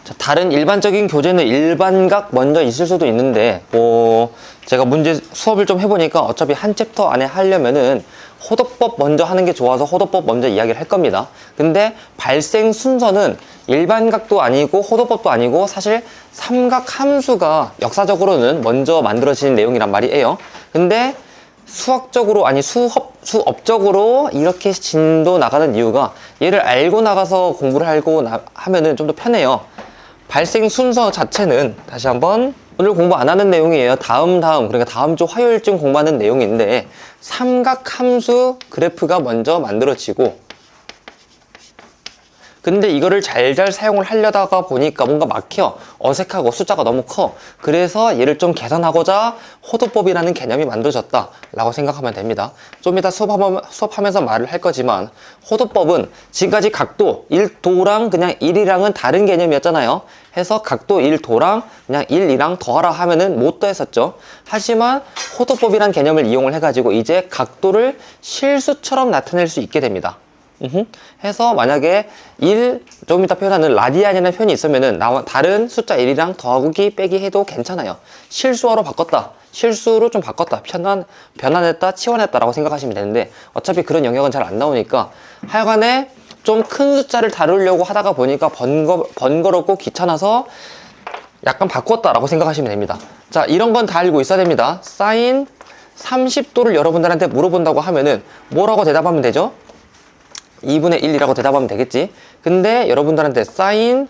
자, 다른 일반적인 교재는 일반각 먼저 있을 수도 있는데 제가 문제 수업을 좀 해보니까 어차피 한 챕터 안에 하려면은 호도법 먼저 하는 게 좋아서 호도법 먼저 이야기를 할 겁니다. 근데 발생 순서는 일반각도 아니고 호도법도 아니고 사실 삼각 함수가 역사적으로는 먼저 만들어진 내용이란 말이에요. 근데 수학적으로 아니 수업적으로 이렇게 진도 나가는 이유가 얘를 알고 나가서 공부를 하면은 좀 더 편해요. 발생 순서 자체는 다시 한번 오늘 공부 안 하는 내용이에요. 그러니까 다음 주 화요일쯤 공부하는 내용인데 삼각함수 그래프가 먼저 만들어지고 근데 이거를 잘 사용을 하려다가 보니까 뭔가 막혀 어색하고 숫자가 너무 커. 그래서 얘를 좀 개선하고자 호도법이라는 개념이 만들어졌다 라고 생각하면 됩니다. 좀 이따 수업하면서 말을 할 거지만 호도법은 지금까지 각도 1도랑 그냥 1이랑은 다른 개념이었잖아요. 해서 각도 1도랑 그냥 1, 2랑 더하라 하면은 못 더했었죠. 하지만 호도법이란 개념을 이용을 해가지고 이제 각도를 실수처럼 나타낼 수 있게 됩니다. 해서 만약에 좀 이따 표현하는 라디안이라는 표현이 있으면은 다른 숫자 1이랑 더하기 빼기 해도 괜찮아요. 실수어로 바꿨다, 실수로 좀 바꿨다, 변환했다, 치환했다 라고 생각하시면 되는데 어차피 그런 영역은 잘 안 나오니까 하여간에 좀 큰 숫자를 다루려고 하다가 보니까 번거롭고 귀찮아서 약간 바꿨다 라고 생각하시면 됩니다. 자, 이런 건 다 알고 있어야 됩니다. 사인 30도를 여러분들한테 물어본다고 하면은 뭐라고 대답하면 되죠? 2분의 1이라고 대답하면 되겠지. 근데 여러분들한테 사인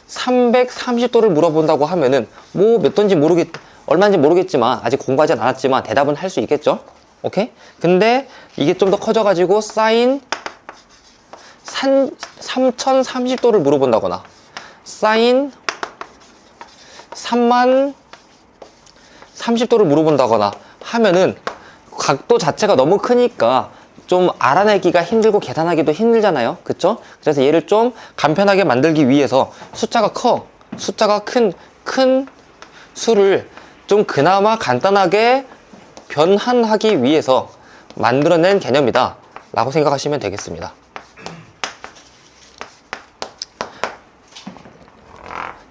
330도를 물어본다고 하면은 뭐 몇 도인지 얼마인지 모르겠지만 아직 공부하진 않았지만 대답은 할 수 있겠죠. 오케이? 근데 이게 좀 더 커져가지고 사인 3030도를 물어본다거나 사인 3만 30도를 물어본다거나 하면은 각도 자체가 너무 크니까 좀 알아내기가 힘들고 계산하기도 힘들잖아요. 그쵸? 그래서 얘를 좀 간편하게 만들기 위해서 숫자가 큰 수를 좀 그나마 간단하게 변환하기 위해서 만들어낸 개념이다 라고 생각하시면 되겠습니다.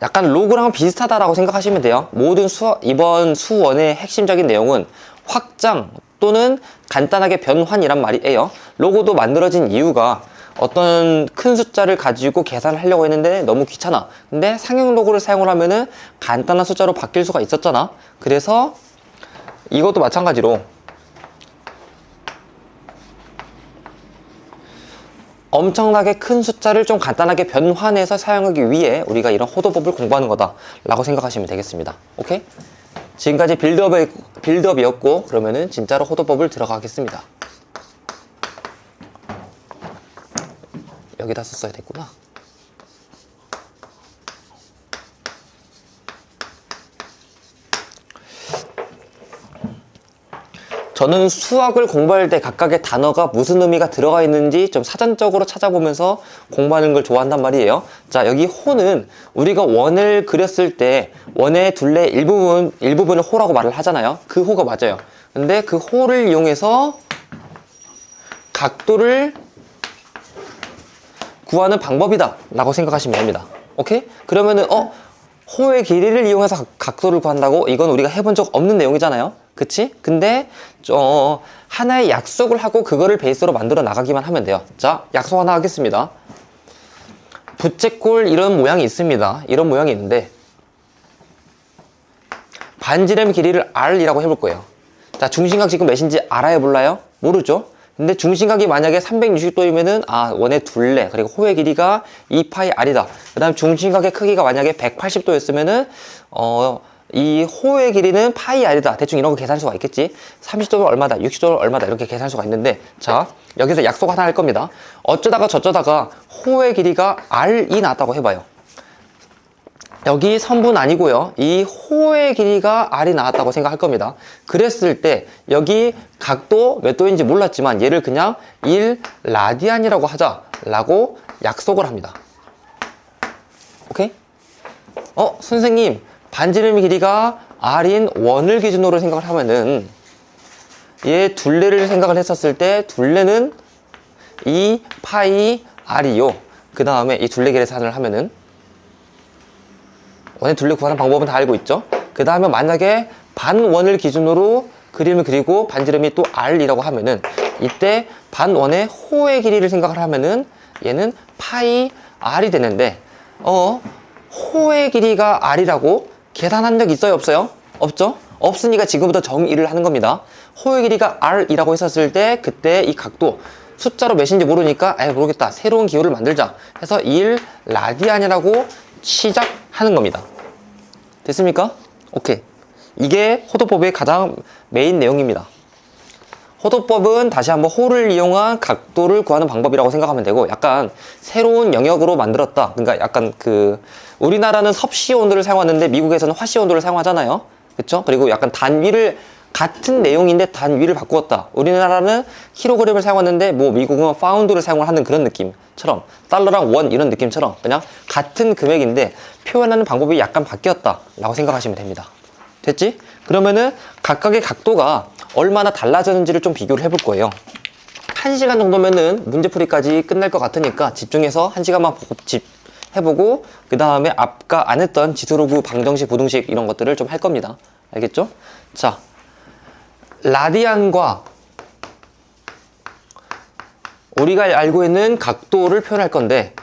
약간 로그랑 비슷하다라고 생각하시면 돼요. 모든 이번 수원의 핵심적인 내용은 확장 또는 간단하게 변환이란 말이에요. 로고도 만들어진 이유가 어떤 큰 숫자를 가지고 계산을 하려고 했는데 너무 귀찮아. 근데 상형 로고를 사용을 하면은 간단한 숫자로 바뀔 수가 있었잖아. 그래서 이것도 마찬가지로 엄청나게 큰 숫자를 좀 간단하게 변환해서 사용하기 위해 우리가 이런 호도법을 공부하는 거다 라고 생각하시면 되겠습니다. 오케이? 지금까지 빌드업이었고 그러면은 진짜로 호도법을 들어가겠습니다. 여기다 썼어야 됐구나. 저는 수학을 공부할 때 각각의 단어가 무슨 의미가 들어가 있는지 좀 사전적으로 찾아보면서 공부하는 걸 좋아한단 말이에요. 자, 여기 호는 우리가 원을 그렸을 때 원의 둘레 일부분을 호라고 말을 하잖아요. 그 호가 맞아요. 근데 그 호를 이용해서 각도를 구하는 방법이다 라고 생각하시면 됩니다. 오케이? 그러면은 호의 길이를 이용해서 각도를 구한다고? 이건 우리가 해본 적 없는 내용이잖아요. 그치? 근데 하나의 약속을 하고 그거를 베이스로 만들어 나가기만 하면 돼요. 자, 약속 하나 하겠습니다. 부채꼴 이런 모양이 있습니다. 이런 모양이 있는데 반지름 길이를 R이라고 해볼 거예요. 자, 중심각 지금 몇인지 알아요? 몰라요? 모르죠? 근데 중심각이 만약에 360도이면은 원의 둘레 그리고 호의 길이가 2파이 R이다. 그 다음 중심각의 크기가 만약에 180도였으면은 이 호의 길이는 파이 R이다. 대충 이런 거 계산할 수가 있겠지. 30도는 얼마다, 60도는 얼마다 이렇게 계산할 수가 있는데 자, 여기서 약속 하나 할 겁니다. 어쩌다가 저쩌다가 호의 길이가 R이 나왔다고 해봐요. 여기 선분 아니고요. 이 호의 길이가 R이 나왔다고 생각할 겁니다. 그랬을 때 여기 각도 몇 도인지 몰랐지만 얘를 그냥 1라디안이라고 하자라고 약속을 합니다. 오케이? 선생님 반지름 길이가 R인 원을 기준으로 생각을 하면은 얘 둘레를 생각을 했었을 때 둘레는 2파이 R이요. 그 다음에 이 둘레 계산을 하면은 원의 둘레 구하는 방법은 다 알고 있죠. 그 다음에 만약에 반원을 기준으로 그림을 그리고 반지름이 또 r이라고 하면은 이때 반원의 호의 길이를 생각을 하면은 얘는 파이 r이 되는데 호의 길이가 r이라고 계산한 적 있어요? 없어요? 없죠? 없으니까 지금부터 정의를 하는 겁니다. 호의 길이가 r이라고 했었을 때 그때 이 각도 숫자로 몇인지 모르니까 모르겠다, 새로운 기호를 만들자 해서 1라디안이라고 시작하는 겁니다. 됐습니까? 오케이. 이게 호도법의 가장 메인 내용입니다. 호도법은 다시 한번 호를 이용한 각도를 구하는 방법이라고 생각하면 되고, 약간 새로운 영역으로 만들었다. 그러니까 약간 우리나라는 섭씨 온도를 사용하는데 미국에서는 화씨 온도를 사용하잖아요. 그쵸? 그리고 약간 단위를 같은 내용인데 단위를 바꾸었다. 우리나라는 킬로그램을 사용하는데 미국은 파운드를 사용을 하는 그런 느낌처럼, 달러랑 원 이런 느낌처럼 그냥 같은 금액인데 표현하는 방법이 약간 바뀌었다 라고 생각하시면 됩니다. 됐지? 그러면은 각각의 각도가 얼마나 달라졌는지를 좀 비교를 해볼 거예요. 1시간 정도면은 문제풀이까지 끝날 것 같으니까 집중해서 1시간만 해보고 그 다음에 아까 안 했던 지수로그, 방정식, 부등식 이런 것들을 좀 할 겁니다. 알겠죠? 자, 라디안과 우리가 알고 있는 각도를 표현할 건데,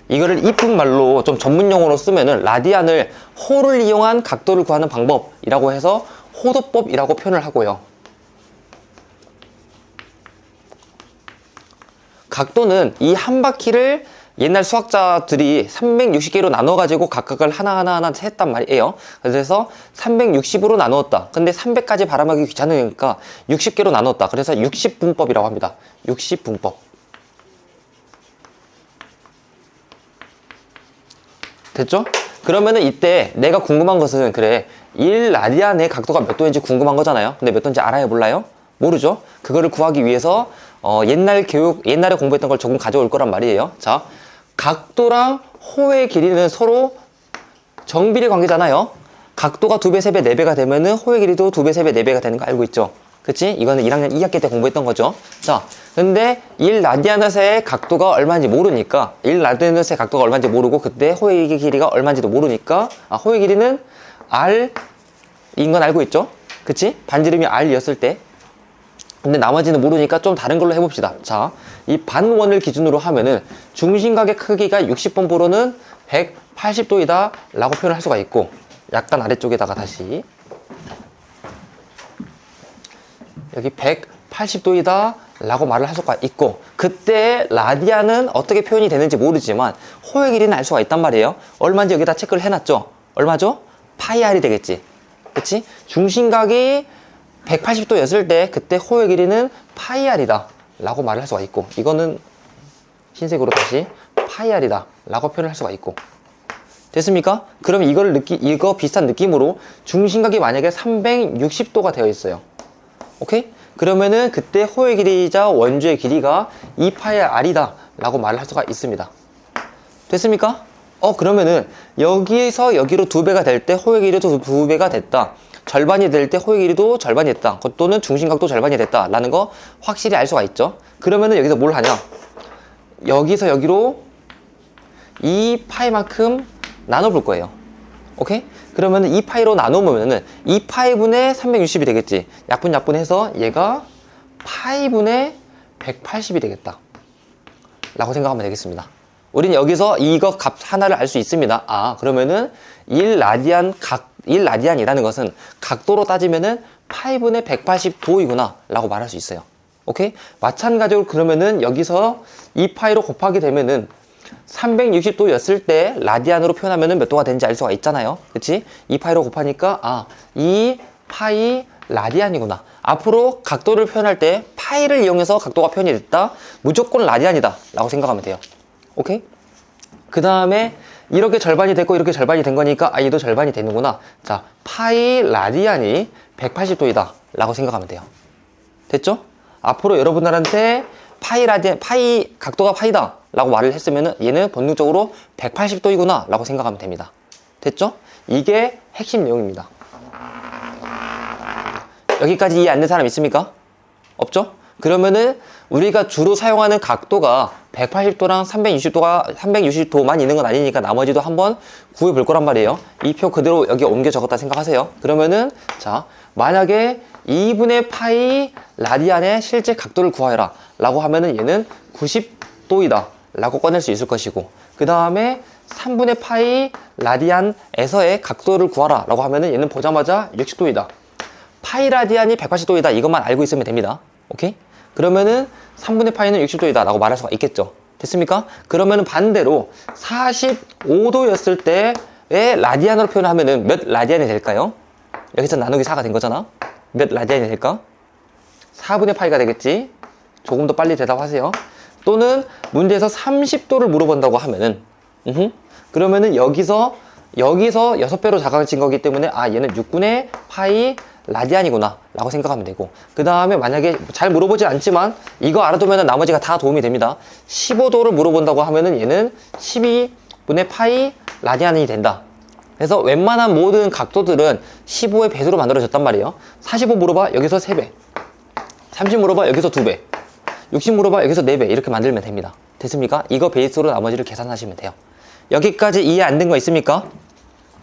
이거를 이쁜 말로 좀 전문 용어로 쓰면은 라디안을 호를 이용한 각도를 구하는 방법이라고 해서 호도법이라고 표현을 하고요. 각도는 이 한 바퀴를 옛날 수학자들이 360개로 나눠가지고 각각을 하나하나 했단 말이에요. 그래서 360으로 나누었다. 근데 300까지 발음하기 귀찮으니까 60개로 나누었다. 그래서 60분법이라고 합니다. 60분법. 됐죠? 그러면은 이때 내가 궁금한 것은, 그래, 1라디안의 각도가 몇 도인지 궁금한 거잖아요. 근데 몇 도인지 알아요? 몰라요? 모르죠? 그거를 구하기 위해서 옛날에 공부했던 걸 조금 가져올 거란 말이에요. 자, 각도랑 호의 길이는 서로 정비례 관계잖아요. 각도가 2배, 3배, 4배가 되면은 호의 길이도 2배, 3배, 4배가 되는 거 알고 있죠? 그치? 이거는 1학년 2학기 때 공부했던 거죠. 자, 근데 1라디아넛의 각도가 얼마인지 모르니까, 1라디아넛의 각도가 얼마인지 모르고 그때 호의 길이가 얼마인지도 모르니까, 호의 길이는 R인 건 알고 있죠? 그치? 반지름이 R이었을 때. 근데 나머지는 모르니까 좀 다른 걸로 해봅시다. 자, 이 반원을 기준으로 하면은 중심각의 크기가 60분포로는 180도이다 라고 표현을 할 수가 있고, 약간 아래쪽에다가 다시 여기 180도이다 라고 말을 할 수가 있고, 그때 라디안은 어떻게 표현이 되는지 모르지만 호의 길이는 알 수가 있단 말이에요. 얼마인지 여기다 체크를 해놨죠? 얼마죠? 파이 R이 되겠지. 그치? 중심각이 180도였을 때 그때 호의 길이는 파이 R이다 라고 말을 할 수가 있고, 이거는 흰색으로 다시 파이 R이다 라고 표현을 할 수가 있고. 됐습니까? 그럼 이거 비슷한 느낌으로 중심각이 만약에 360도가 되어 있어요. 오케이? 그러면은 그때 호의 길이이자 원주의 길이가 2파이 R이다 라고 말을 할 수가 있습니다. 됐습니까? 그러면은 여기에서 여기로 2배가 될 때 호의 길이도 2배가 됐다. 절반이 될 때 호의 길이도 절반이 됐다. 또는 중심각도 절반이 됐다 라는 거 확실히 알 수가 있죠. 그러면은 여기서 뭘 하냐? 여기서 여기로 2파이만큼 나눠볼 거예요. 오케이? 그러면은 2파이로 나눠보면은 2파이분의 360이 되겠지. 약분해서 얘가 파이분의 180이 되겠다 라고 생각하면 되겠습니다. 우리는 여기서 이거 값 하나를 알 수 있습니다. 그러면은 1라디안이라는 것은 각도로 따지면은 파이분의 180도이구나 라고 말할 수 있어요. 오케이? 마찬가지로 그러면은 여기서 2파이로 곱하게 되면은 360도였을 때 라디안으로 표현하면은 몇 도가 되는지 알 수가 있잖아요. 그치? 2파이로 곱하니까 2파이 라디안이구나. 앞으로 각도를 표현할 때 파이를 이용해서 각도가 표현이 됐다. 무조건 라디안이다 라고 생각하면 돼요. 오케이? 그 다음에 이렇게 절반이 됐고 이렇게 절반이 된 거니까 얘도 절반이 되는구나. 자, 파이 라디안이 180도이다 라고 생각하면 돼요. 됐죠? 앞으로 여러분들한테 파이 각도가 파이다 라고 말을 했으면 얘는 본능적으로 180도이구나 라고 생각하면 됩니다. 됐죠? 이게 핵심 내용입니다. 여기까지 이해 안 된 사람 있습니까? 없죠? 그러면은 우리가 주로 사용하는 각도가 180도랑 360도만 있는 건 아니니까 나머지도 한번 구해 볼 거란 말이에요. 이 표 그대로 여기 옮겨 적었다 생각하세요. 그러면은 자, 만약에 2분의 파이 라디안의 실제 각도를 구하여라 라고 하면은 얘는 90도이다 라고 꺼낼 수 있을 것이고, 그 다음에 3분의 파이 라디안에서의 각도를 구하라 라고 하면은 얘는 보자마자 60도이다. 파이 라디안이 180도이다 이것만 알고 있으면 됩니다. 오케이? 그러면은 3분의 파이는 60도이다 라고 말할 수가 있겠죠. 됐습니까? 그러면은 반대로 45도였을 때의 라디안으로 표현하면은 몇 라디안이 될까요? 여기서 나누기 4가 된 거잖아. 몇 라디안이 될까? 4분의 파이가 되겠지. 조금 더 빨리 대답하세요. 또는 문제에서 30도를 물어본다고 하면은 그러면은 여기서 6배로 작아진 거기 때문에 아 얘는 6분의 파이 라디안이구나 라고 생각하면 되고, 그 다음에 만약에 잘 물어보지 않지만 이거 알아두면 나머지가 다 도움이 됩니다. 15도를 물어본다고 하면은 얘는 12분의 파이 라디안이 된다. 그래서 웬만한 모든 각도들은 15의 배수로 만들어졌단 말이에요. 45 물어봐 여기서 3배, 30 물어봐 여기서 2배, 60 물어봐 여기서 4배 이렇게 만들면 됩니다. 됐습니까? 이거 베이스로 나머지를 계산하시면 돼요. 여기까지 이해 안 된 거 있습니까?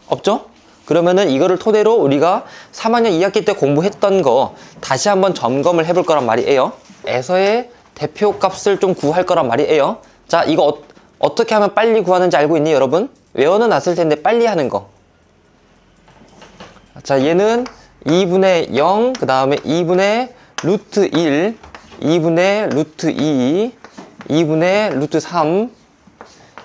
없죠? 그러면은 이거를 토대로 우리가 3학년 2학기 때 공부했던 거 다시 한번 점검을 해볼 거란 말이에요. 에서의 대표 값을 좀 구할 거란 말이에요. 자, 이거 어떻게 하면 빨리 구하는지 알고 있니 여러분? 외워는 놨을 텐데 빨리 하는 거. 자, 얘는 2분의 0, 그 다음에 2분의 루트 1, 2분의 루트 2, 2분의 루트 3,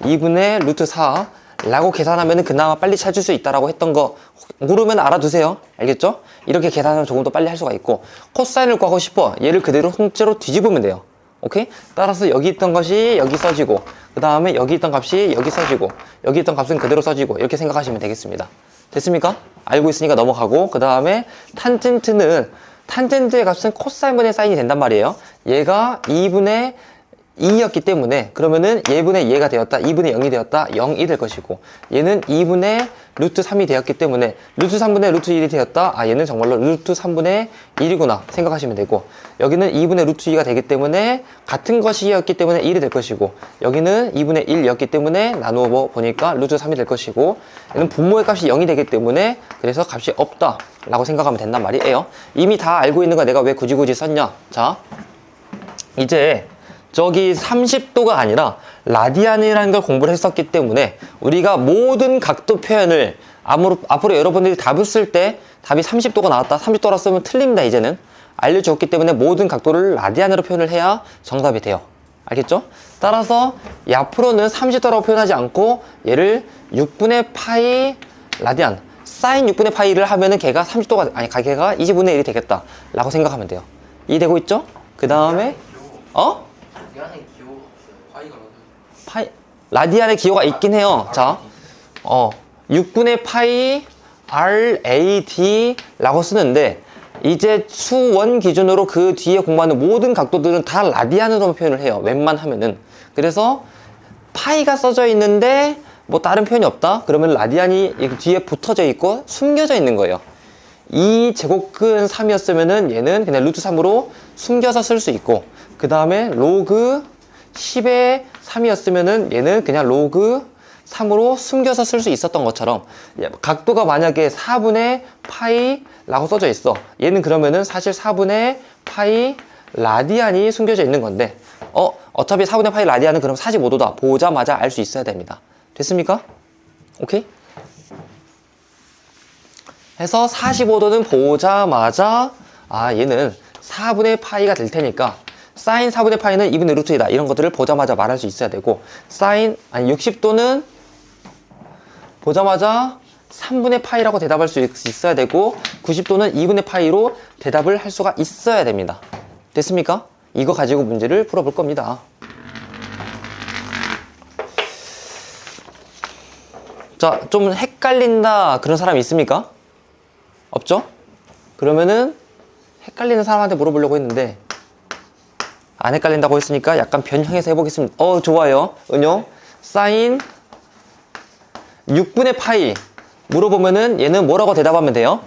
2분의 루트 4 라고 계산하면 그나마 빨리 찾을 수 있다라고 했던 거 모르면 알아두세요. 알겠죠? 이렇게 계산하면 조금 더 빨리 할 수가 있고, 코사인을 구하고 싶어. 얘를 그대로 통째로 뒤집으면 돼요. 오케이? 따라서 여기 있던 것이 여기 써지고, 그 다음에 여기 있던 값이 여기 써지고, 여기 있던 값은 그대로 써지고, 이렇게 생각하시면 되겠습니다. 됐습니까? 알고 있으니까 넘어가고, 그 다음에 탄젠트의 값은 코사인분의 사인이 된단 말이에요. 얘가 2분의 2였기 때문에 그러면은 얘분의 얘가 되었다, 2분의 0이 되었다, 0이 될 것이고, 얘는 2분의 루트 3이 되었기 때문에 루트 3분의 루트 1이 되었다, 아 얘는 정말로 루트 3분의 1이구나 생각하시면 되고, 여기는 2분의 루트 2가 되기 때문에 같은 것이었기 때문에 1이 될 것이고, 여기는 2분의 1이었기 때문에 나누어 보니까 루트 3이 될 것이고, 얘는 분모의 값이 0이 되기 때문에 그래서 값이 없다 라고 생각하면 된단 말이에요. 이미 다 알고 있는 거 내가 왜 굳이 썼냐. 자, 이제 저기 30도가 아니라 라디안이라는 걸 공부를 했었기 때문에 우리가 모든 각도 표현을 앞으로 여러분들이 답을 쓸 때 답이 30도가 나왔다, 30도라 쓰면 틀립니다. 이제는 알려줬기 때문에 모든 각도를 라디안으로 표현을 해야 정답이 돼요. 알겠죠? 따라서 이 앞으로는 30도라고 표현하지 않고 얘를 6분의 파이 라디안, 사인 6분의 파이를 하면은 걔가 30도가 아니 걔가 20분의 1이 되겠다 라고 생각하면 돼요. 이해되고 있죠? 그 다음에 라디안의 기호가 없어요. 라디안의 기호가 있긴 해요. 자, 6분의 파이 RAD 라고 쓰는데, 이제 수원 기준으로 그 뒤에 공부하는 모든 각도들은 다 라디안으로 표현을 해요. 웬만하면은. 그래서 파이가 써져 있는데 뭐 다른 표현이 없다? 그러면 라디안이 뒤에 붙어져 있고 숨겨져 있는 거예요. 이 제곱근 3이었으면은 얘는 그냥 루트 3으로 숨겨서 쓸 수 있고, 그 다음에 로그 10의 3이었으면은 얘는 그냥 로그 3으로 숨겨서 쓸 수 있었던 것처럼, 각도가 만약에 4분의 파이라고 써져 있어. 얘는 그러면은 사실 4분의 파이 라디안이 숨겨져 있는 건데, 어차피 4분의 파이 라디안은 그럼 45도다. 보자마자 알 수 있어야 됩니다. 됐습니까? 오케이? 해서 45도는 보자마자 얘는 4분의 파이가 될 테니까 사인 4분의 파이는 2분의 루트 2다 이런 것들을 보자마자 말할 수 있어야 되고, 60도는 보자마자 3분의 파이라고 대답할 수 있어야 되고, 90도는 2분의 파이로 대답을 할 수가 있어야 됩니다. 됐습니까? 이거 가지고 문제를 풀어볼 겁니다. 자, 좀 헷갈린다 그런 사람 있습니까? 없죠? 그러면은 헷갈리는 사람한테 물어보려고 했는데 안 헷갈린다고 했으니까 약간 변형해서 해보겠습니다. 좋아요. 은용, 사인 6분의 파이 물어보면은 얘는 뭐라고 대답하면 돼요?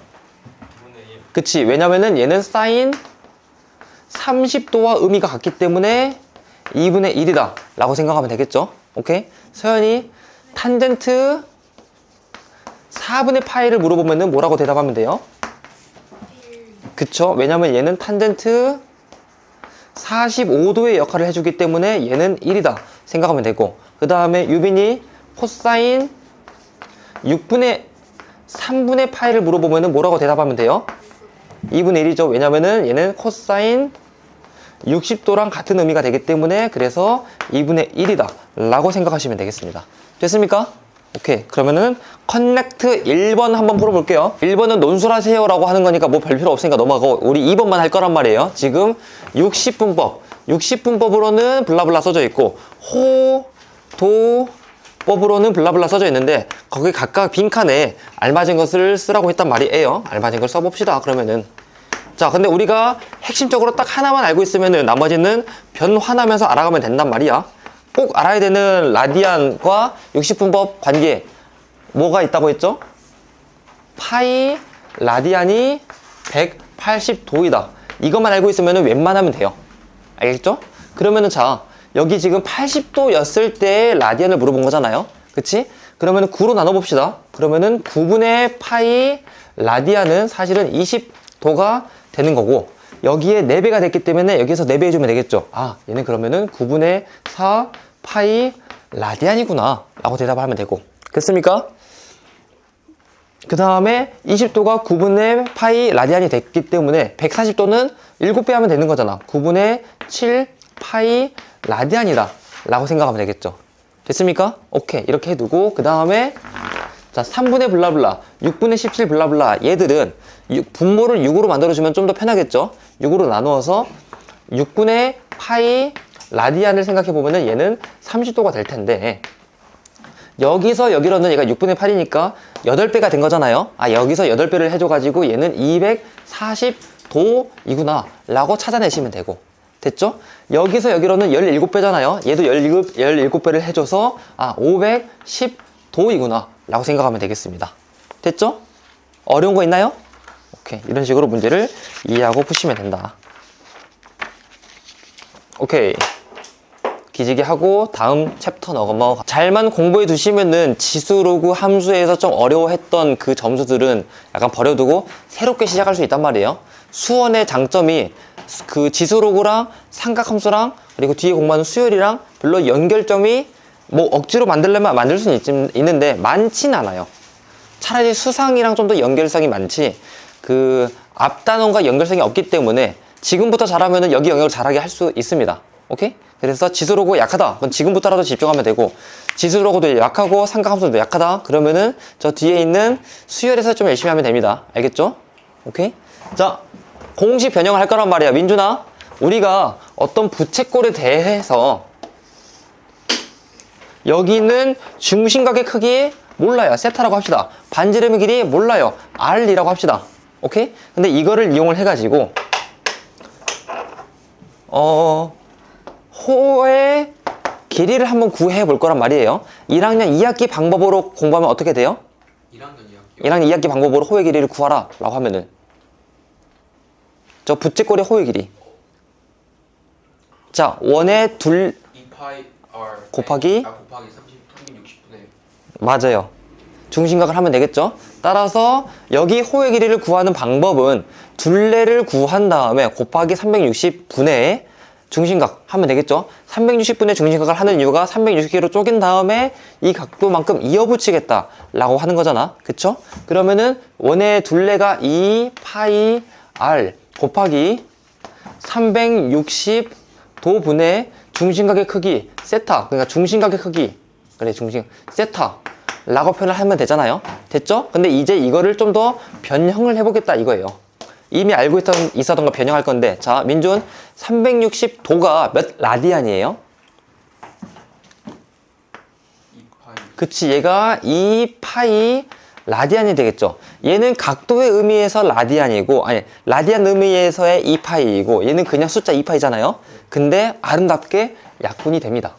그치, 왜냐면은 얘는 사인 30도와 의미가 같기 때문에 2분의 1이다 라고 생각하면 되겠죠. 오케이? 서연이 탄젠트 4분의 파이를 물어보면 뭐라고 대답하면 돼요? 그쵸? 왜냐면 얘는 탄젠트 45도의 역할을 해주기 때문에 얘는 1이다 생각하면 되고, 그 다음에 유빈이 코사인 3분의 파이를 물어보면 뭐라고 대답하면 돼요? 2분의 1이죠. 왜냐면은 얘는 코사인 60도랑 같은 의미가 되기 때문에 그래서 2분의 1이다 라고 생각하시면 되겠습니다. 됐습니까? 오케이. 그러면은 커넥트 1번 한번 풀어볼게요. 1번은 논술하세요 라고 하는 거니까 뭐 별 필요 없으니까 넘어가고, 우리 2번만 할 거란 말이에요. 지금 60분법으로는 블라블라 써져 있고, 호도법으로는 블라블라 써져 있는데, 거기 각각 빈칸에 알맞은 것을 쓰라고 했단 말이에요. 알맞은 걸 써봅시다. 그러면은 자, 근데 우리가 핵심적으로 딱 하나만 알고 있으면은 나머지는 변환하면서 알아가면 된단 말이야. 꼭 알아야 되는 라디안과 60분법 관계 뭐가 있다고 했죠? 파이 라디안이 180도이다. 이것만 알고 있으면은 웬만하면 돼요. 알겠죠? 그러면은 자, 여기 지금 80도였을 때 라디안을 물어본 거잖아요. 그치? 그러면은 9로 나눠봅시다. 그러면은 9분의 파이 라디안은 사실은 20도가 되는 거고, 여기에 4배가 됐기 때문에 여기서 4배 해주면 되겠죠. 아, 얘는 그러면은 9분의 4 파이 라디안이구나 라고 대답을 하면 되고, 됐습니까? 그 다음에 20도가 9분의 파이 라디안이 됐기 때문에 140도는 7배 하면 되는 거잖아. 9분의 7 파이 라디안이다 라고 생각하면 되겠죠. 됐습니까? 오케이. 이렇게 해두고, 그 다음에 자, 3분의 블라블라, 6분의 17 블라블라, 얘들은 분모를 6으로 만들어주면 좀 더 편하겠죠? 6으로 나누어서 6분의 파이 라디안을 생각해보면 얘는 30도가 될 텐데, 여기서 여기로는 얘가 6분의 8이니까 8배가 된 거잖아요. 아, 여기서 8배를 해줘가지고 얘는 240도이구나 라고 찾아내시면 되고, 됐죠? 여기서 여기로는 17배잖아요. 얘도 17배를 해줘서 아, 510도이구나 라고 생각하면 되겠습니다. 됐죠? 어려운 거 있나요? 오케이. 이런 식으로 문제를 이해하고 푸시면 된다. 오케이. 기지개 하고 다음 챕터 넘어가. 잘만 공부해 두시면은 지수로그 함수에서 좀 어려워했던 그 점수들은 약간 버려두고 새롭게 시작할 수 있단 말이에요. 수원의 장점이 그 지수로그랑 삼각함수랑 그리고 뒤에 공부하는 수열이랑 별로 연결점이 뭐 억지로 만들려면 만들 수는 있는데 많진 않아요. 차라리 수상이랑 좀 더 연결성이 많지, 그 앞단원과 연결성이 없기 때문에 지금부터 잘하면은 여기 영역을 잘하게 할 수 있습니다. 오케이? 그래서 지수로그 약하다, 그럼 지금부터라도 집중하면 되고, 지수로그도 약하고 삼각함수도 약하다 그러면은 저 뒤에 있는 수열에서 좀 열심히 하면 됩니다. 알겠죠? 오케이? 자, 공식 변형을 할 거란 말이야. 민준아, 우리가 어떤 부채꼴에 대해서 여기는 중심각의 크기 몰라요. 세타라고 합시다. 반지름의 길이 몰라요. R이라고 합시다. 오케이? 근데 이거를 이용을 해가지고 호의 길이를 한번 구해 볼 거란 말이에요. 1학년 2학기 방법으로 공부하면 어떻게 돼요? 1학년 2학기 방법으로 호의 길이를 구하라 라고 하면은 저 부채꼴의 호의 길이, 자, 원의 2파이 R 곱하기 360분의 맞아요. 중심각을 하면 되겠죠. 따라서 여기 호의 길이를 구하는 방법은 둘레를 구한 다음에 곱하기 360분의 중심각 하면 되겠죠. 360분의 중심각을 하는 이유가 360개로 쪼갠 다음에 이 각도만큼 이어붙이겠다 라고 하는 거잖아. 그쵸? 그러면은 원의 둘레가 2파이 R 곱하기 360도 분의 중심각의 크기 세타, 그러니까 중심각의 크기, 그래, 중심 세타 라고 표현을 하면 되잖아요. 됐죠? 근데 이제 이거를 좀 더 변형을 해보겠다 이거예요. 이미 알고 있었던 거 변형할 건데, 자, 민준 360도가 몇 라디안이에요? 2파이. 그치, 얘가 2파이 라디안이 되겠죠. 얘는 각도의 의미에서 라디안이고, 아니, 라디안 의미에서의 2파이이고, 얘는 그냥 숫자 2파이잖아요. 근데 아름답게 약분이 됩니다.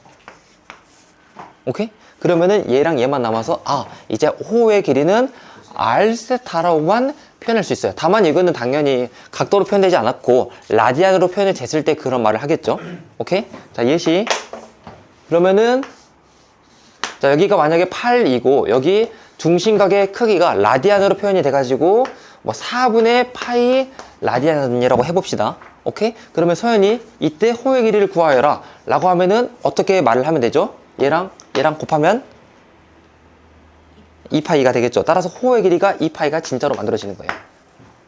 오케이? 그러면은 얘랑 얘만 남아서, 아, 이제 호의 길이는 R세타라고만 표현할 수 있어요. 다만 이거는 당연히 각도로 표현되지 않았고 라디안으로 표현이 됐을 때 그런 말을 하겠죠. 오케이? 자, 예시. 그러면은 자, 여기가 만약에 8이고 여기 중심각의 크기가 라디안으로 표현이 돼가지고 뭐 4분의 파이 라디안이라고 해봅시다. 오케이? 그러면 서연이 이때 호의 길이를 구하여라 라고 하면은 어떻게 말을 하면 되죠? 얘랑 곱하면 2파이가 되겠죠. 따라서 호의 길이가 2파이가 진짜로 만들어지는 거예요.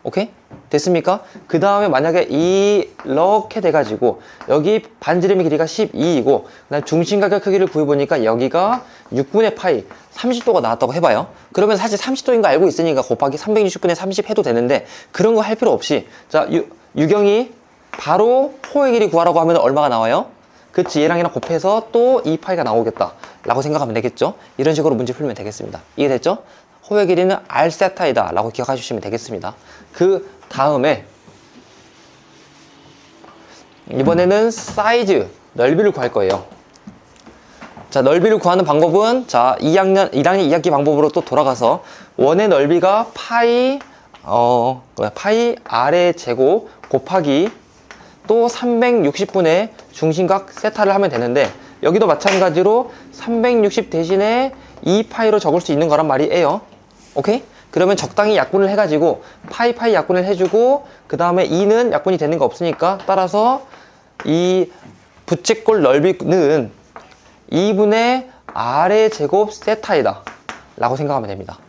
오케이? 됐습니까? 그 다음에 만약에 이렇게 돼가지고 여기 반지름의 길이가 12이고 그다음 중심각의 크기를 구해보니까 여기가 6분의 파이 30도가 나왔다고 해봐요. 그러면 사실 30도인 거 알고 있으니까 곱하기 360분의 30 해도 되는데 그런 거 할 필요 없이 자 유경이 바로 호의 길이 구하라고 하면 얼마가 나와요? 그치, 얘랑이랑 곱해서 또 2파이가 나오겠다 라고 생각하면 되겠죠. 이런 식으로 문제 풀면 되겠습니다. 이해됐죠? 호의 길이는 R세타이다 라고 기억해 주시면 되겠습니다. 그 다음에 이번에는 사이즈, 넓이를 구할 거예요. 자, 넓이를 구하는 방법은 자 1학년 2학기 방법으로 또 돌아가서 원의 넓이가 파이 R의 제곱 곱하기 또 360분의 중심각 세타를 하면 되는데 여기도 마찬가지로 360 대신에 2파이로 적을 수 있는 거란 말이에요. 오케이? 그러면 적당히 약분을 해가지고 파이 약분을 해주고 그 다음에 2는 약분이 되는 거 없으니까 따라서 이 부채꼴 넓이는 2분의 R의 제곱 세타이다 라고 생각하면 됩니다.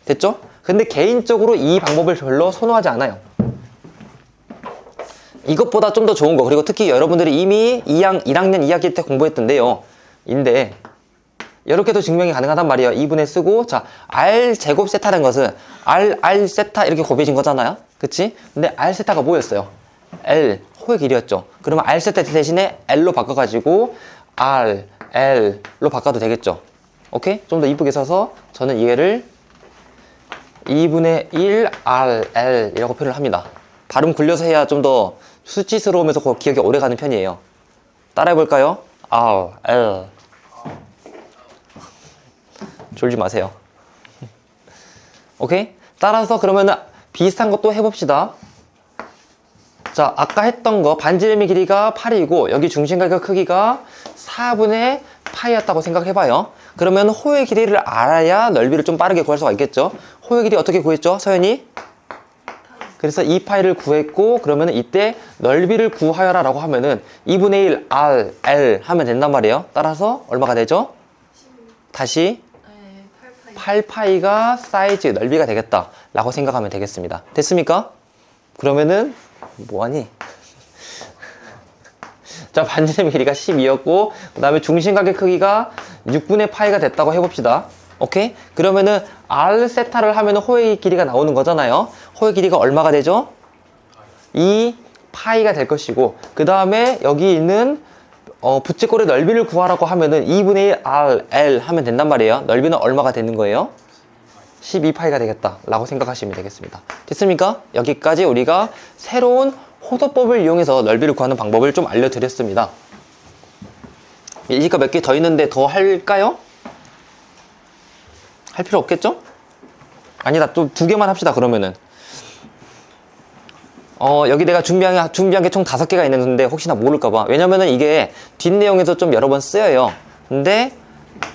됐죠? 근데 개인적으로 이 방법을 별로 선호하지 않아요. 이것보다 좀 더 좋은 거, 그리고 특히 여러분들이 이미 1학년 2학기 때 공부했던데요. 인데 이렇게도 증명이 가능하단 말이에요. 2분의 쓰고 자 R 제곱 세타라는 것은 R 세타 이렇게 곱해진 거잖아요. 그치? 근데 R 세타가 뭐였어요? L 호의 길이였죠. 그러면 R 세타 대신에 L로 바꿔가지고 R L로 바꿔도 되겠죠. 오케이? 좀 더 이쁘게 써서 저는 얘를 2분의 1 R L 이라고 표현을 합니다. 발음 굴려서 해야 좀 더 수치스러우면서 기억이 오래 가는 편이에요. 따라해 볼까요? R L. 졸지 마세요. 오케이? 따라서 그러면은 비슷한 것도 해봅시다. 자, 아까 했던 거 반지름의 길이가 8이고 여기 중심각의 크기가 4분의 파이였다고 생각해봐요. 그러면 호의 길이를 알아야 넓이를 좀 빠르게 구할 수가 있겠죠. 호의 길이 어떻게 구했죠, 서연이? 그래서 2파이를 구했고 그러면 이때 넓이를 구하여라 라고 하면은 2분의 1 R, L 하면 된단 말이에요. 따라서 얼마가 되죠? 다시 8파이가 사이즈, 넓이가 되겠다 라고 생각하면 되겠습니다. 됐습니까? 그러면은 뭐하니? 자, 반지름의 길이가 12였고 그 다음에 중심각의 크기가 6분의 파이가 됐다고 해봅시다. 오케이? 그러면은 R 세타를 하면은 호의 길이가 나오는 거잖아요. 호의 길이가 얼마가 되죠? 2파이가 될 것이고 그 다음에 여기 있는 부채꼴의 넓이를 구하라고 하면은 2분의 1 R, L 하면 된단 말이에요. 넓이는 얼마가 되는 거예요? 12파이가 되겠다 라고 생각하시면 되겠습니다. 됐습니까? 여기까지 우리가 새로운 호도법을 이용해서 넓이를 구하는 방법을 좀 알려드렸습니다. 예시가 몇 개 더 있는데 더 할까요? 할 필요 없겠죠? 아니다, 또 2개만 합시다. 그러면은 여기 내가 준비한 게 총 5개가 있는데 혹시나 모를까봐. 왜냐면은 이게 뒷내용에서 좀 여러 번 쓰여요. 근데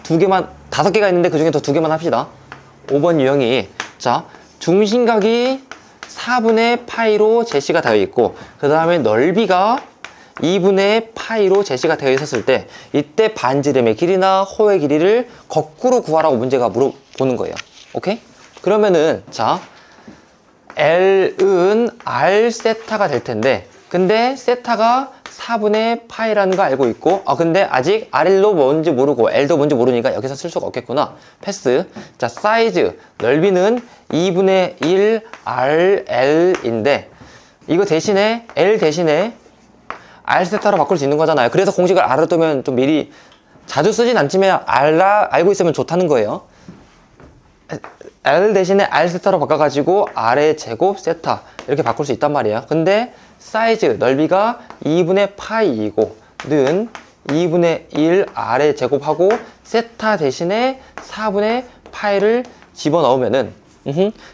5개가 있는데 그 중에 더 2개만 합시다. 5번 유형이 자 중심각이 4분의 파이로 제시가 되어 있고 그 다음에 넓이가 2분의 파이로 제시가 되어 있었을 때 이때 반지름의 길이나 호의 길이를 거꾸로 구하라고 문제가 물어보는 거예요. 오케이? 그러면은 자 L은 R 세타가 될 텐데 근데 세타가 4분의 파이라는 거 알고 있고 근데 아직 R도 뭔지 모르고 L도 뭔지 모르니까 여기서 쓸 수가 없겠구나. 패스. 자, 사이즈 넓이는 2분의 1 RL인데 이거 대신에 L 대신에 R 세타로 바꿀 수 있는 거잖아요. 그래서 공식을 알아두면 좀 미리 자주 쓰진 않지만 알고 있으면 좋다는 거예요. L 대신에 R 세타로 바꿔가지고 R의 제곱 세타 이렇게 바꿀 수 있단 말이에요. 근데 사이즈 넓이가 2분의 파이이고 는 2분의 1 R의 제곱하고 세타 대신에 4분의 파이를 집어넣으면은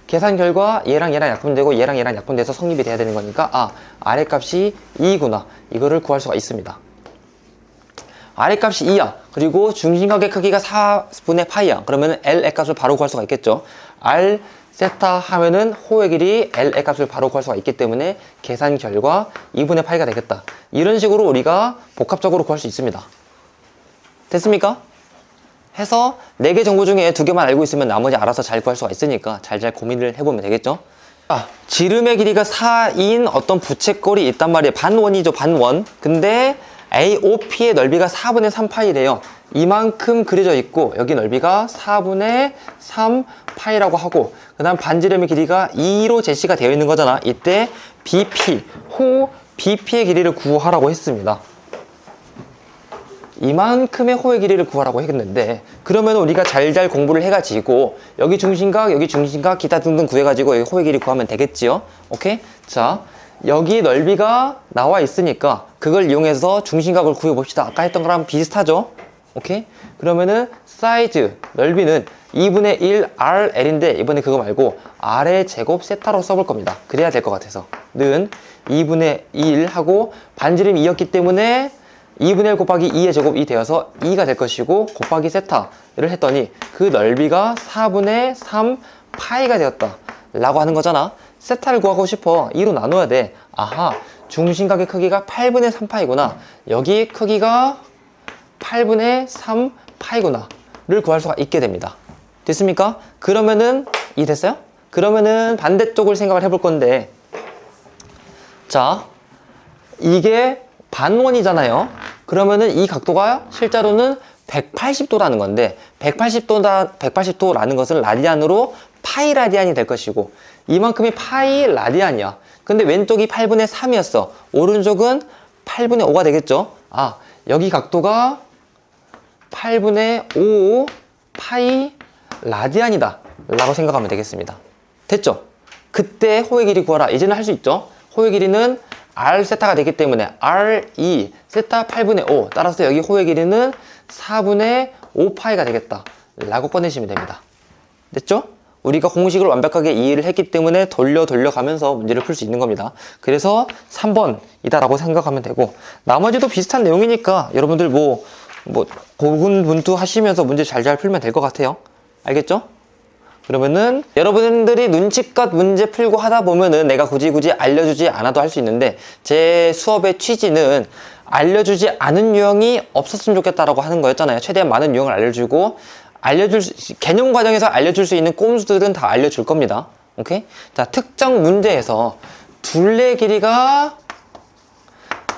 계산 결과 얘랑 얘랑 약분되고 얘랑 얘랑 약분돼서 성립이 돼야 되는 거니까 아래 값이 2구나. 이거를 구할 수가 있습니다. 아래 값이 2야. 그리고 중심각의 크기가 4분의 파이야. 그러면 L의 값을 바로 구할 수가 있겠죠. R 세타 하면은 호의 길이 L의 값을 바로 구할 수가 있기 때문에 계산 결과 2분의 파이가 되겠다. 이런 식으로 우리가 복합적으로 구할 수 있습니다. 됐습니까? 해서 4개 정보 중에 2개만 알고 있으면 나머지 알아서 잘 구할 수가 있으니까 잘 고민을 해보면 되겠죠. 지름의 길이가 4인 어떤 부채꼴이 있단 말이에요. 반원이죠, 반원. 근데 AOP의 넓이가 4분의 3파이래요. 이만큼 그려져 있고 여기 넓이가 4분의 3파이라고 하고 그 다음 반지름의 길이가 2로 제시가 되어 있는 거잖아. 이때 BP, 호 BP의 길이를 구하라고 했습니다. 이만큼의 호의 길이를 구하라고 했는데 그러면 우리가 잘 공부를 해가지고 여기 중심각, 기타 등등 구해가지고 여기 호의 길이 구하면 되겠지요. 오케이? 자, 여기 넓이가 나와 있으니까 그걸 이용해서 중심각을 구해봅시다. 아까 했던 거랑 비슷하죠? 오케이? 그러면은 사이즈, 넓이는 2분의 1 RL인데 이번에 그거 말고 R의 제곱 세타로 써볼 겁니다. 그래야 될 것 같아서 는 2분의 1 하고 반지름이 2였기 때문에 2분의 1 곱하기 2의 제곱이 되어서 2가 될 것이고 곱하기 세타를 했더니 그 넓이가 4분의 3 파이가 되었다 라고 하는 거잖아. 세타를 구하고 싶어. 2로 나눠야 돼. 아하, 중심각의 크기가 8분의 3 파이구나. 여기 크기가 8분의 3 파이구나 를 구할 수가 있게 됩니다. 됐습니까? 그러면은 이 됐어요? 그러면은 반대쪽을 생각을 해볼 건데 자, 이게 반원이잖아요. 그러면은 이 각도가 실제로는 180도라는 건데 180도라는 것은 라디안으로 파이 라디안이 될 것이고 이만큼이 파이 라디안이야. 근데 왼쪽이 8분의 3이었어. 오른쪽은 8분의 5가 되겠죠. 여기 각도가 8분의 5 파이 라디안이다 라고 생각하면 되겠습니다. 됐죠? 그때 호의 길이 구하라. 이제는 할 수 있죠? 호의 길이는 R 세타가 되기 때문에 R2 세타 8분의 5 따라서 여기 호의 길이는 4분의 5파이가 되겠다 라고 꺼내시면 됩니다. 됐죠? 우리가 공식을 완벽하게 이해를 했기 때문에 돌려가면서 문제를 풀 수 있는 겁니다. 그래서 3번이다 라고 생각하면 되고 나머지도 비슷한 내용이니까 여러분들 뭐 고군분투 하시면서 문제 잘 풀면 될 것 같아요. 알겠죠? 그러면은 여러분들이 눈치껏 문제 풀고 하다 보면은 내가 굳이 알려주지 않아도 할 수 있는데 제 수업의 취지는 알려주지 않은 유형이 없었으면 좋겠다라고 하는 거였잖아요. 최대한 많은 유형을 알려주고 개념 과정에서 알려줄 수 있는 꼼수들은 다 알려줄 겁니다. 오케이? 자, 특정 문제에서 둘레 길이가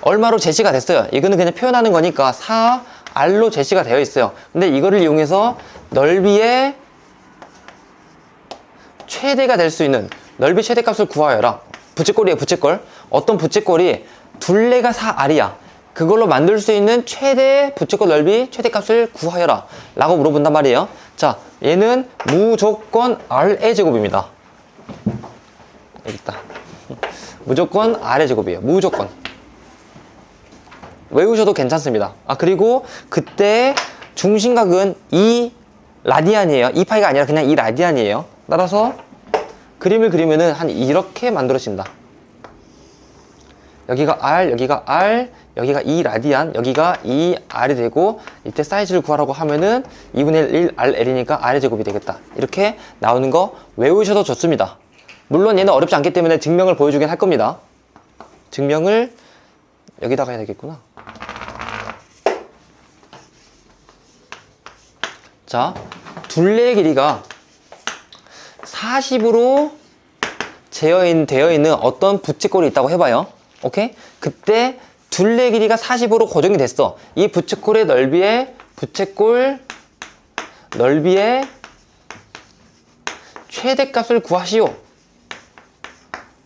얼마로 제시가 됐어요. 이거는 그냥 표현하는 거니까 4R로 제시가 되어 있어요. 근데 이거를 이용해서 넓이의 최대가 될 수 있는 넓이 최대값을 구하여라. 부채꼴이에요, 부채꼴. 어떤 부채꼴이 둘레가 4R이야. 그걸로 만들 수 있는 최대 부채꼴 넓이 최대값을 구하여라 라고 물어본단 말이에요. 자, 얘는 무조건 R의 제곱입니다. 여기 있다. 무조건 R의 제곱이에요. 무조건. 외우셔도 괜찮습니다. 그리고 그때 중심각은 2 라디안이에요. 2파이가 아니라 그냥 2 라디안이에요. 따라서 그림을 그리면은 한 이렇게 만들어진다. 여기가 R, 여기가 R, 여기가 2 라디안, 여기가 2R이 되고 이때 사이즈를 구하라고 하면은 2분의 1 RL이니까 R의 제곱이 되겠다. 이렇게 나오는 거 외우셔도 좋습니다. 물론 얘는 어렵지 않기 때문에 증명을 보여주긴 할 겁니다. 증명을 여기다가 해야 되겠구나. 자, 둘레의 길이가 40으로 되어 있는 어떤 부채꼴이 있다고 해봐요. 오케이? 그때 둘레 길이가 40으로 고정이 됐어. 이 부채꼴의 부채꼴 넓이의 최대값을 구하시오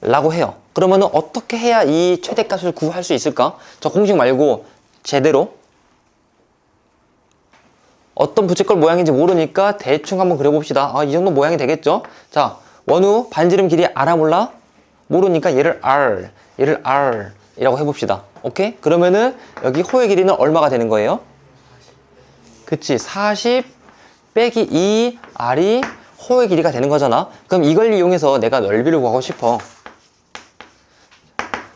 라고 해요. 그러면 어떻게 해야 이 최대값을 구할 수 있을까? 저 공식 말고 제대로 어떤 부채꼴 모양인지 모르니까 대충 한번 그려봅시다. 이 정도 모양이 되겠죠? 자, 원우 반지름 길이 알아 몰라? 모르니까 얘를 R 이라고 해봅시다. 오케이? 그러면은 여기 호의 길이는 얼마가 되는 거예요? 그치, 40 빼기 2 R이 호의 길이가 되는 거잖아. 그럼 이걸 이용해서 내가 넓이를 구하고 싶어.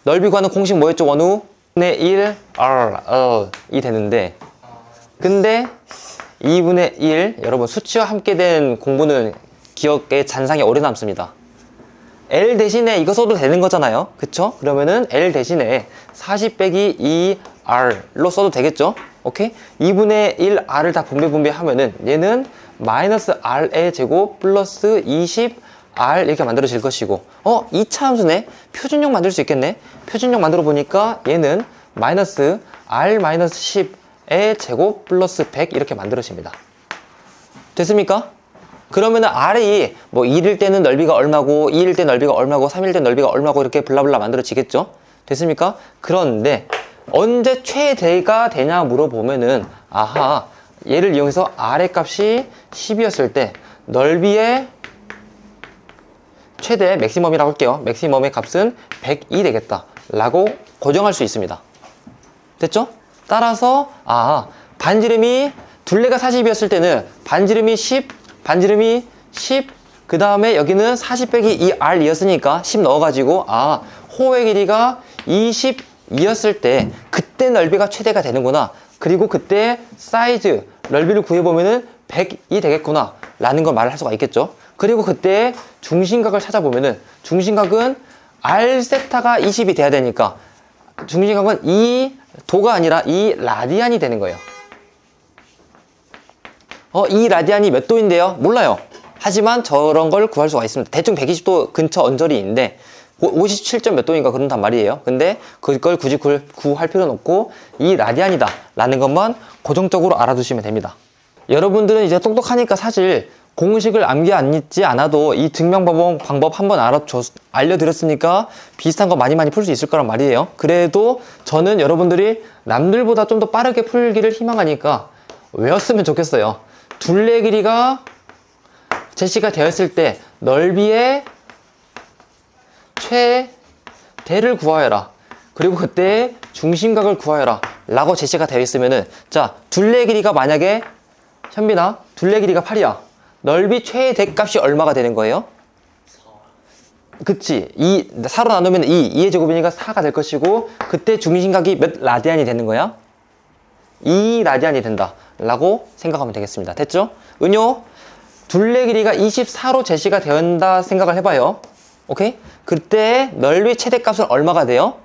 넓이 구하는 공식 뭐였죠? 원우? 2분의 1 R이 되는데, 근데 2분의 1, 여러분 수치와 함께 된 공부는 기억에 잔상이 오래 남습니다. L 대신에 이거 써도 되는 거잖아요. 그쵸? 그러면은 L 대신에 40 빼기 2R로 써도 되겠죠? 오케이? 2분의 1R을 다 분배 하면은 얘는 마이너스 R의 제곱 플러스 20R 이렇게 만들어질 것이고, 이차 함수네? 표준형 만들 수 있겠네? 표준형 만들어 보니까 얘는 마이너스 R 마이너스 10의 제곱 플러스 100 이렇게 만들어집니다. 됐습니까? 그러면은 R이 뭐 1일 때는 넓이가 얼마고, 2일 때 넓이가 얼마고, 3일 때 넓이가 얼마고 이렇게 블라블라 만들어지겠죠? 됐습니까? 그런데 언제 최대가 되냐 물어보면은, 아하, 얘를 이용해서 R의 값이 10이었을 때 넓이의 최대 맥시멈이라고 할게요. 맥시멈의 값은 100이 되겠다 라고 고정할 수 있습니다. 됐죠? 따라서 반지름이 둘레가 40이었을 때는 반지름이 10, 반지름이 10, 그 다음에 여기는 40 빼기 2R이었으니까 10 넣어가지고 호의 길이가 22였을 때 그때 넓이가 최대가 되는구나. 그리고 그때 사이즈 넓이를 구해보면은 100이 되겠구나 라는 걸 말을 할 수가 있겠죠. 그리고 그때 중심각을 찾아보면은 중심각은 R세타가 20이 돼야 되니까 중심각은 이 도가 아니라 이 라디안이 되는 거예요. 이 라디안이 몇 도인데요? 몰라요. 하지만 저런 걸 구할 수가 있습니다. 대충 120도 근처 언저리 있는데 57점 몇 도인가 그런단 말이에요. 근데 그걸 굳이 구할 필요는 없고 이 라디안이다 라는 것만 고정적으로 알아두시면 됩니다. 여러분들은 이제 똑똑하니까 사실 공식을 암기하지 않아도 이 증명 방법 한번 알려드렸으니까 비슷한 거 많이 풀 수 있을 거란 말이에요. 그래도 저는 여러분들이 남들보다 좀 더 빠르게 풀기를 희망하니까 외웠으면 좋겠어요. 둘레 길이가 제시가 되었을 때 넓이의 최대를 구하여라. 그리고 그때 중심각을 구하여라 라고 제시가 되어 있으면은, 자, 둘레 길이가 만약에 현빈아 둘레 길이가 8이야. 넓이 최대 값이 얼마가 되는 거예요? 4. 그치. 4로 나누면 2의 제곱이니까 4가 될 것이고, 그때 중심각이 몇 라디안이 되는 거야? 2 라디안이 된다 라고 생각하면 되겠습니다. 됐죠? 은요, 둘레 길이가 24로 제시가 된다 생각을 해봐요. 오케이? 그때 넓이 최대값은 얼마가 돼요?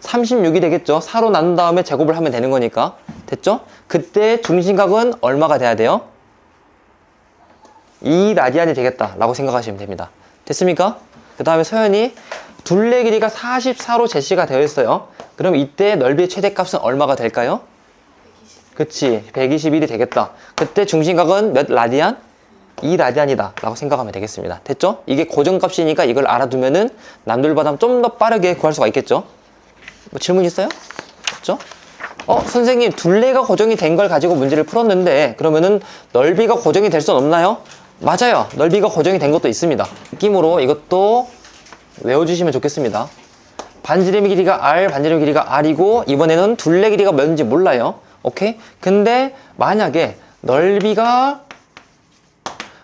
36이 되겠죠? 4로 나눈 다음에 제곱을 하면 되는 거니까. 됐죠? 그때 중심각은 얼마가 돼야 돼요? 2 라디안이 되겠다 라고 생각하시면 됩니다. 됐습니까? 그 다음에 서연이 둘레 길이가 44로 제시가 되어 있어요. 그럼 이때 넓이의 최대값은 얼마가 될까요? 120. 그치, 121이 되겠다. 그때 중심각은 몇 라디안? 2 라디안이다 라고 생각하면 되겠습니다. 됐죠? 이게 고정값이니까 이걸 알아두면은 남들보다 좀 더 빠르게 구할 수가 있겠죠? 뭐 질문 있어요? 없죠? 선생님, 둘레가 고정이 된 걸 가지고 문제를 풀었는데 그러면은 넓이가 고정이 될 수는 없나요? 맞아요. 넓이가 고정이 된 것도 있습니다. 느낌으로 이것도 외워주시면 좋겠습니다. 반지름 길이가 R, 반지름 길이가 R이고 이번에는 둘레 길이가 몇인지 몰라요. 오케이? 근데 만약에 넓이가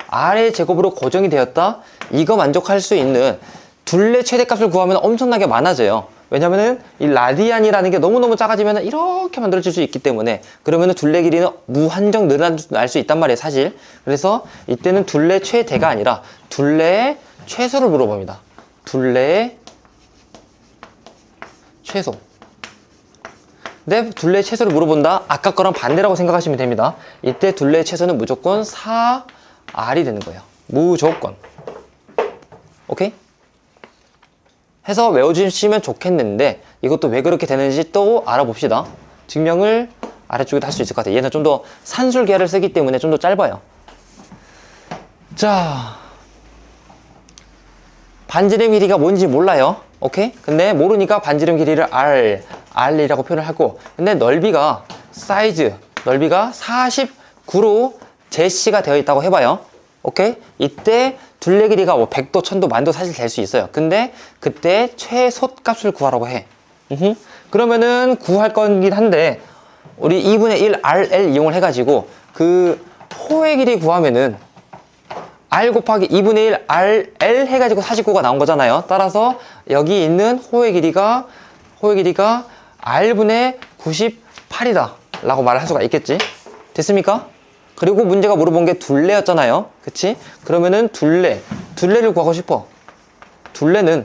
R의 제곱으로 고정이 되었다? 이거 만족할 수 있는 둘레 최대값을 구하면 엄청나게 많아져요. 왜냐면은 이 라디안이라는 게 너무너무 작아지면 이렇게 만들어질 수 있기 때문에, 그러면은 둘레 길이는 무한정 늘어날 수 있단 말이에요, 사실. 그래서 이때는 둘레 최대가 아니라 둘레의 최소를 물어봅니다. 둘레의 최소. 근데 둘레의 최소를 물어본다? 아까 거랑 반대라고 생각하시면 됩니다. 이때 둘레의 최소는 무조건 4R이 되는 거예요. 무조건. 오케이? 해서 외워주시면 좋겠는데 이것도 왜 그렇게 되는지 또 알아봅시다. 증명을 아래쪽에도 할 수 있을 것 같아요. 얘는 좀 더 산술계를 쓰기 때문에 좀 더 짧아요. 자, 반지름 길이가 뭔지 몰라요. 오케이? 근데 모르니까 반지름 길이를 R이라고 표현을 하고, 근데 넓이가 사이즈 넓이가 49로 제시가 되어 있다고 해봐요. 오케이? 이때 둘레 길이가 뭐 100도, 1000도, 만도 사실 될 수 있어요. 근데 그때 최소값을 구하라고 해. 그러면은 구할 거긴 한데 우리 2분의 1 RL 이용을 해가지고 그 호의 호의 길이 구하면은 r 곱하기 2분의 1 rl 해가지고 49가 나온 거잖아요. 따라서 여기 있는 호의 길이가 r분의 98이다 라고 말을 할 수가 있겠지. 됐습니까? 그리고 문제가 물어본 게 둘레였잖아요. 그치? 그러면은 둘레를 구하고 싶어. 둘레는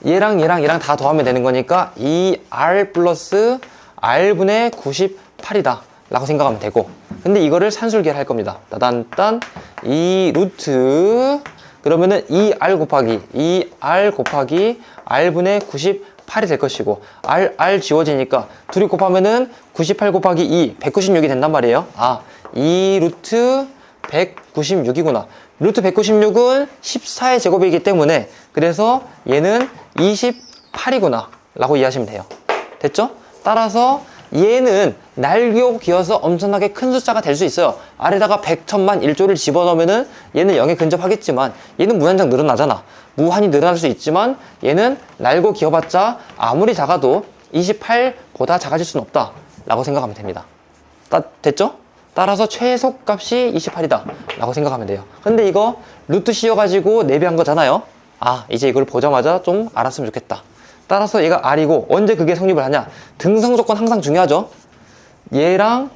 얘랑 다 더하면 되는 거니까 2r 플러스 r분의 98이다 라고 생각하면 되고, 근데 이거를 산술계를 할 겁니다. 따단딴 2 루트 그러면은 2r 곱하기 r분의 98이 될 것이고, r 지워지니까 둘이 곱하면은 98 곱하기 2 196이 된단 말이에요. 2 루트 196이구나. 루트 196은 14의 제곱이기 때문에, 그래서 얘는 28이구나 라고 이해하시면 돼요. 됐죠? 따라서 얘는 날교 기어서 엄청나게 큰 숫자가 될 수 있어요. 아래다가 100, 1000만, 1조를 집어넣으면은 얘는 0에 근접하겠지만 얘는 무한정 늘어나잖아. 무한히 늘어날 수 있지만 얘는 날고 기어봤자 아무리 작아도 28보다 작아질 수는 없다 라고 생각하면 됩니다. 됐죠? 따라서 최소값이 28이다 라고 생각하면 돼요. 근데 이거 루트 씌워가지고 내비한 거잖아요. 이제 이걸 보자마자 좀 알았으면 좋겠다. 따라서 얘가 r이고, 언제 그게 성립을 하냐? 등성 조건 항상 중요하죠. 얘랑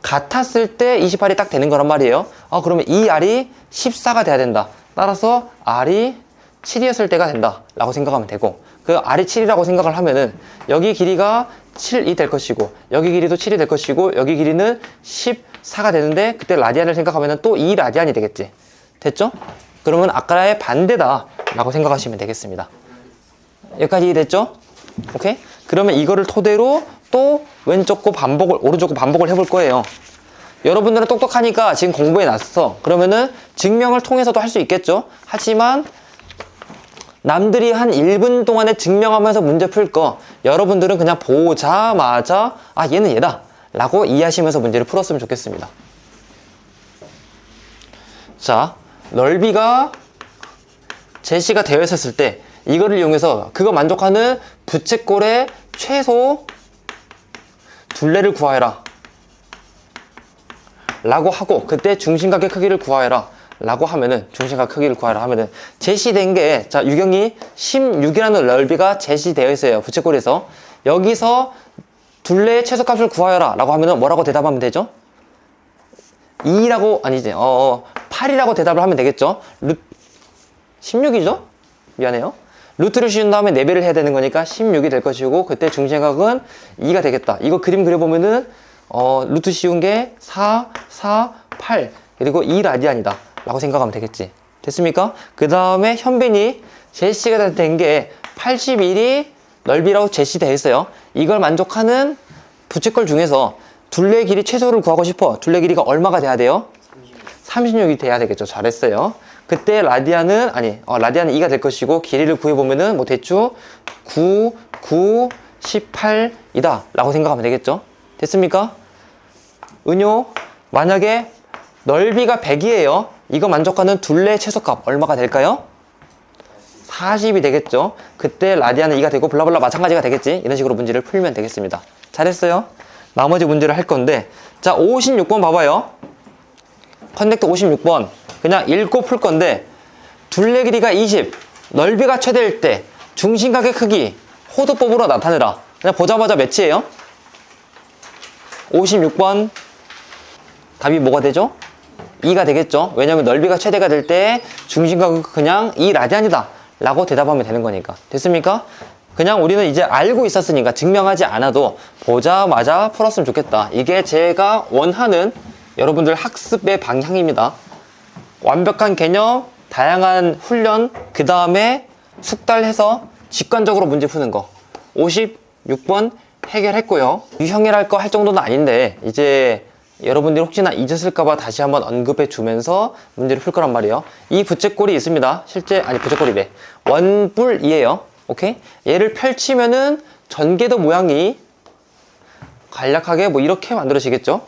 같았을 때 28이 딱 되는 거란 말이에요. 그러면 이 r이 14가 돼야 된다. 따라서 r이 7이었을 때가 된다 라고 생각하면 되고, 그 r이 7이라고 생각을 하면은 여기 길이가 7이 될 것이고, 여기 길이도 7이 될 것이고, 여기 길이는 14가 되는데, 그때 라디안을 생각하면은 또 2라디안이 되겠지. 됐죠? 그러면 아까의 반대다 라고 생각하시면 되겠습니다. 여기까지 이해됐죠? 오케이? 그러면 이거를 토대로 또 왼쪽 거 반복을, 오른쪽 거 반복을 해볼 거예요. 여러분들은 똑똑하니까 지금 공부해 놨어. 그러면은 증명을 통해서도 할 수 있겠죠? 하지만 남들이 한 1분 동안에 증명하면서 문제 풀 거, 여러분들은 그냥 보자마자 얘는 얘다 라고 이해하시면서 문제를 풀었으면 좋겠습니다. 자, 넓이가 제시가 되어 있었을 때 이거를 이용해서 그거 만족하는 부채꼴의 최소 둘레를 구하여라 라고 하고, 그때 중심각의 크기를 구하여라 라고 하면은, 중심각 크기를 구하라 하면은, 제시된 게, 자, 유경이 16이라는 넓이가 제시되어 있어요. 부채꼴에서. 여기서 둘레의 최소값을 구하여라 라고 하면은 뭐라고 대답하면 되죠? 2라고, 아니지, 8이라고 대답을 하면 되겠죠? 16이죠? 미안해요. 루트를 씌운 다음에 4배를 해야 되는 거니까 16이 될 것이고, 그때 중심각은 2가 되겠다. 이거 그림 그려보면은, 루트 씌운 게 4, 4, 8, 그리고 2라디안이다 라고 생각하면 되겠지. 됐습니까? 그 다음에 현빈이 제시가 된 게 81이 넓이라고 제시되어 있어요. 이걸 만족하는 부채꼴 중에서 둘레 길이 최소를 구하고 싶어. 둘레 길이가 얼마가 돼야 돼요? 36이 돼야 되겠죠. 잘했어요. 그때 라디안은, 라디안은 2가 될 것이고, 길이를 구해보면은 뭐 대충 9, 9, 18이다 라고 생각하면 되겠죠. 됐습니까? 은요, 만약에 넓이가 100이에요. 이거 만족하는 둘레 최소값 얼마가 될까요? 40이 되겠죠. 그때 라디안은 2가 되고 블라블라 마찬가지가 되겠지. 이런 식으로 문제를 풀면 되겠습니다. 잘했어요. 나머지 문제를 할 건데, 자, 56번 봐봐요. 컨넥터 56번 그냥 읽고 풀 건데, 둘레 길이가 20, 넓이가 최대일 때 중심각의 크기 호도법으로 나타내라. 그냥 보자마자 몇이에요? 56번 답이 뭐가 되죠? 2가 되겠죠. 왜냐면 넓이가 최대가 될 때 중심각은 그냥 2라디안이다 라고 대답하면 되는 거니까. 됐습니까? 그냥 우리는 이제 알고 있었으니까 증명하지 않아도 보자마자 풀었으면 좋겠다. 이게 제가 원하는 여러분들 학습의 방향입니다. 완벽한 개념, 다양한 훈련, 그 다음에 숙달해서 직관적으로 문제 푸는 거. 56번 해결했고요. 유형이랄 거 할 정도는 아닌데, 이제 여러분들이 혹시나 잊었을까봐 다시 한번 언급해 주면서 문제를 풀 거란 말이에요. 이 부채꼴이 있습니다. 실제, 부채꼴이래. 원뿔이에요. 오케이? 얘를 펼치면은 전개도 모양이 간략하게 뭐 이렇게 만들어지겠죠?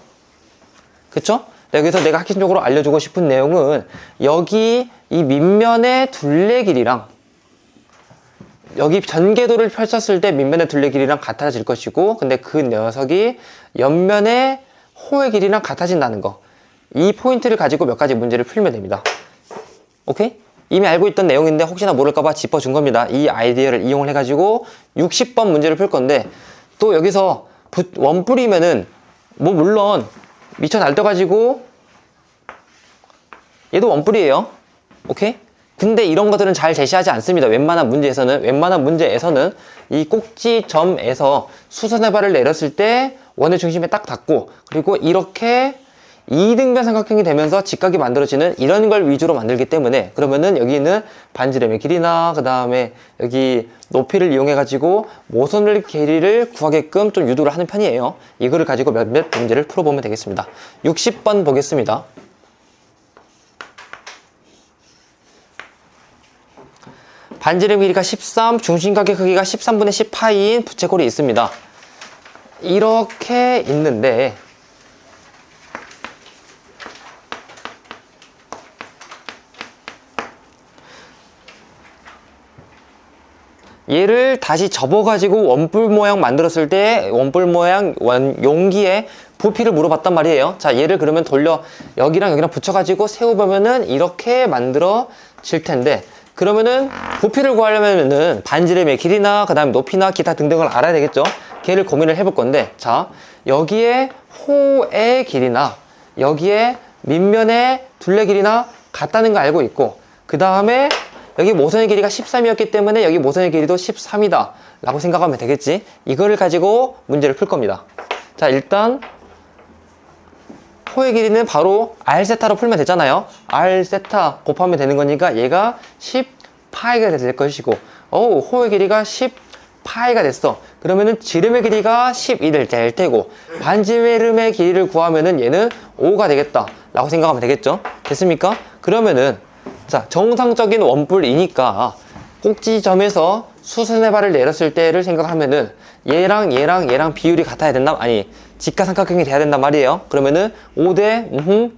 그쵸? 여기서 내가 핵심적으로 알려주고 싶은 내용은, 여기 이 밑면의 둘레 길이랑 여기 전개도를 펼쳤을 때 밑면의 둘레 길이랑 같아질 것이고, 근데 그 녀석이 옆면의 호의 길이랑 같아진다는 거. 이 포인트를 가지고 몇 가지 문제를 풀면 됩니다. 오케이? 이미 알고 있던 내용인데 혹시나 모를까봐 짚어준 겁니다. 이 아이디어를 이용을 해가지고 60번 문제를 풀 건데, 또 여기서 원뿔이면은 뭐 물론 미쳐 날떠가지고 얘도 원뿔이에요. 오케이? 근데 이런 것들은 잘 제시하지 않습니다. 웬만한 문제에서는 이 꼭지점에서 수선의 발을 내렸을 때 원의 중심에 딱 닿고, 그리고 이렇게 이등변 삼각형이 되면서 직각이 만들어지는 이런 걸 위주로 만들기 때문에, 그러면은 여기 있는 반지름의 길이나 그 다음에 여기 높이를 이용해 가지고 모서리 길이를 구하게끔 좀 유도를 하는 편이에요. 이거를 가지고 몇몇 문제를 풀어보면 되겠습니다. 60번 보겠습니다. 반지름 길이가 13, 중심각의 크기가 13분의 10파이인 부채꼴이 있습니다. 이렇게 있는데 얘를 다시 접어가지고 원뿔 모양 만들었을 때 원뿔 모양 용기에 부피를 물어봤단 말이에요. 자, 얘를 그러면 돌려 여기랑 여기랑 붙여가지고 세워보면은 이렇게 만들어질 텐데, 그러면은 부피를 구하려면은 반지름의 길이나 그 다음에 높이나 기타 등등을 알아야 되겠죠. 걔를 고민을 해볼 건데, 자, 여기에 호의 길이나 여기에 밑면의 둘레 길이나 같다는 거 알고 있고, 그 다음에 여기 모선의 길이가 13이었기 때문에 여기 모선의 길이도 13이다 라고 생각하면 되겠지. 이거를 가지고 문제를 풀 겁니다. 자, 일단 호의 길이는 바로 R세타로 풀면 되잖아요. R세타 곱하면 되는 거니까 얘가 10파이가 될 것이고, 호의 길이가 10파이가 됐어. 그러면은 지름의 길이가 12를 될 테고, 반지름의 길이를 구하면은 얘는 5가 되겠다 라고 생각하면 되겠죠. 됐습니까? 그러면은 자, 정상적인 원뿔이니까 꼭지점에서 수선의 발을 내렸을 때를 생각하면은 얘랑 비율이 같아야 된다, 아니 직각삼각형이 돼야 된단 말이에요. 그러면은 5대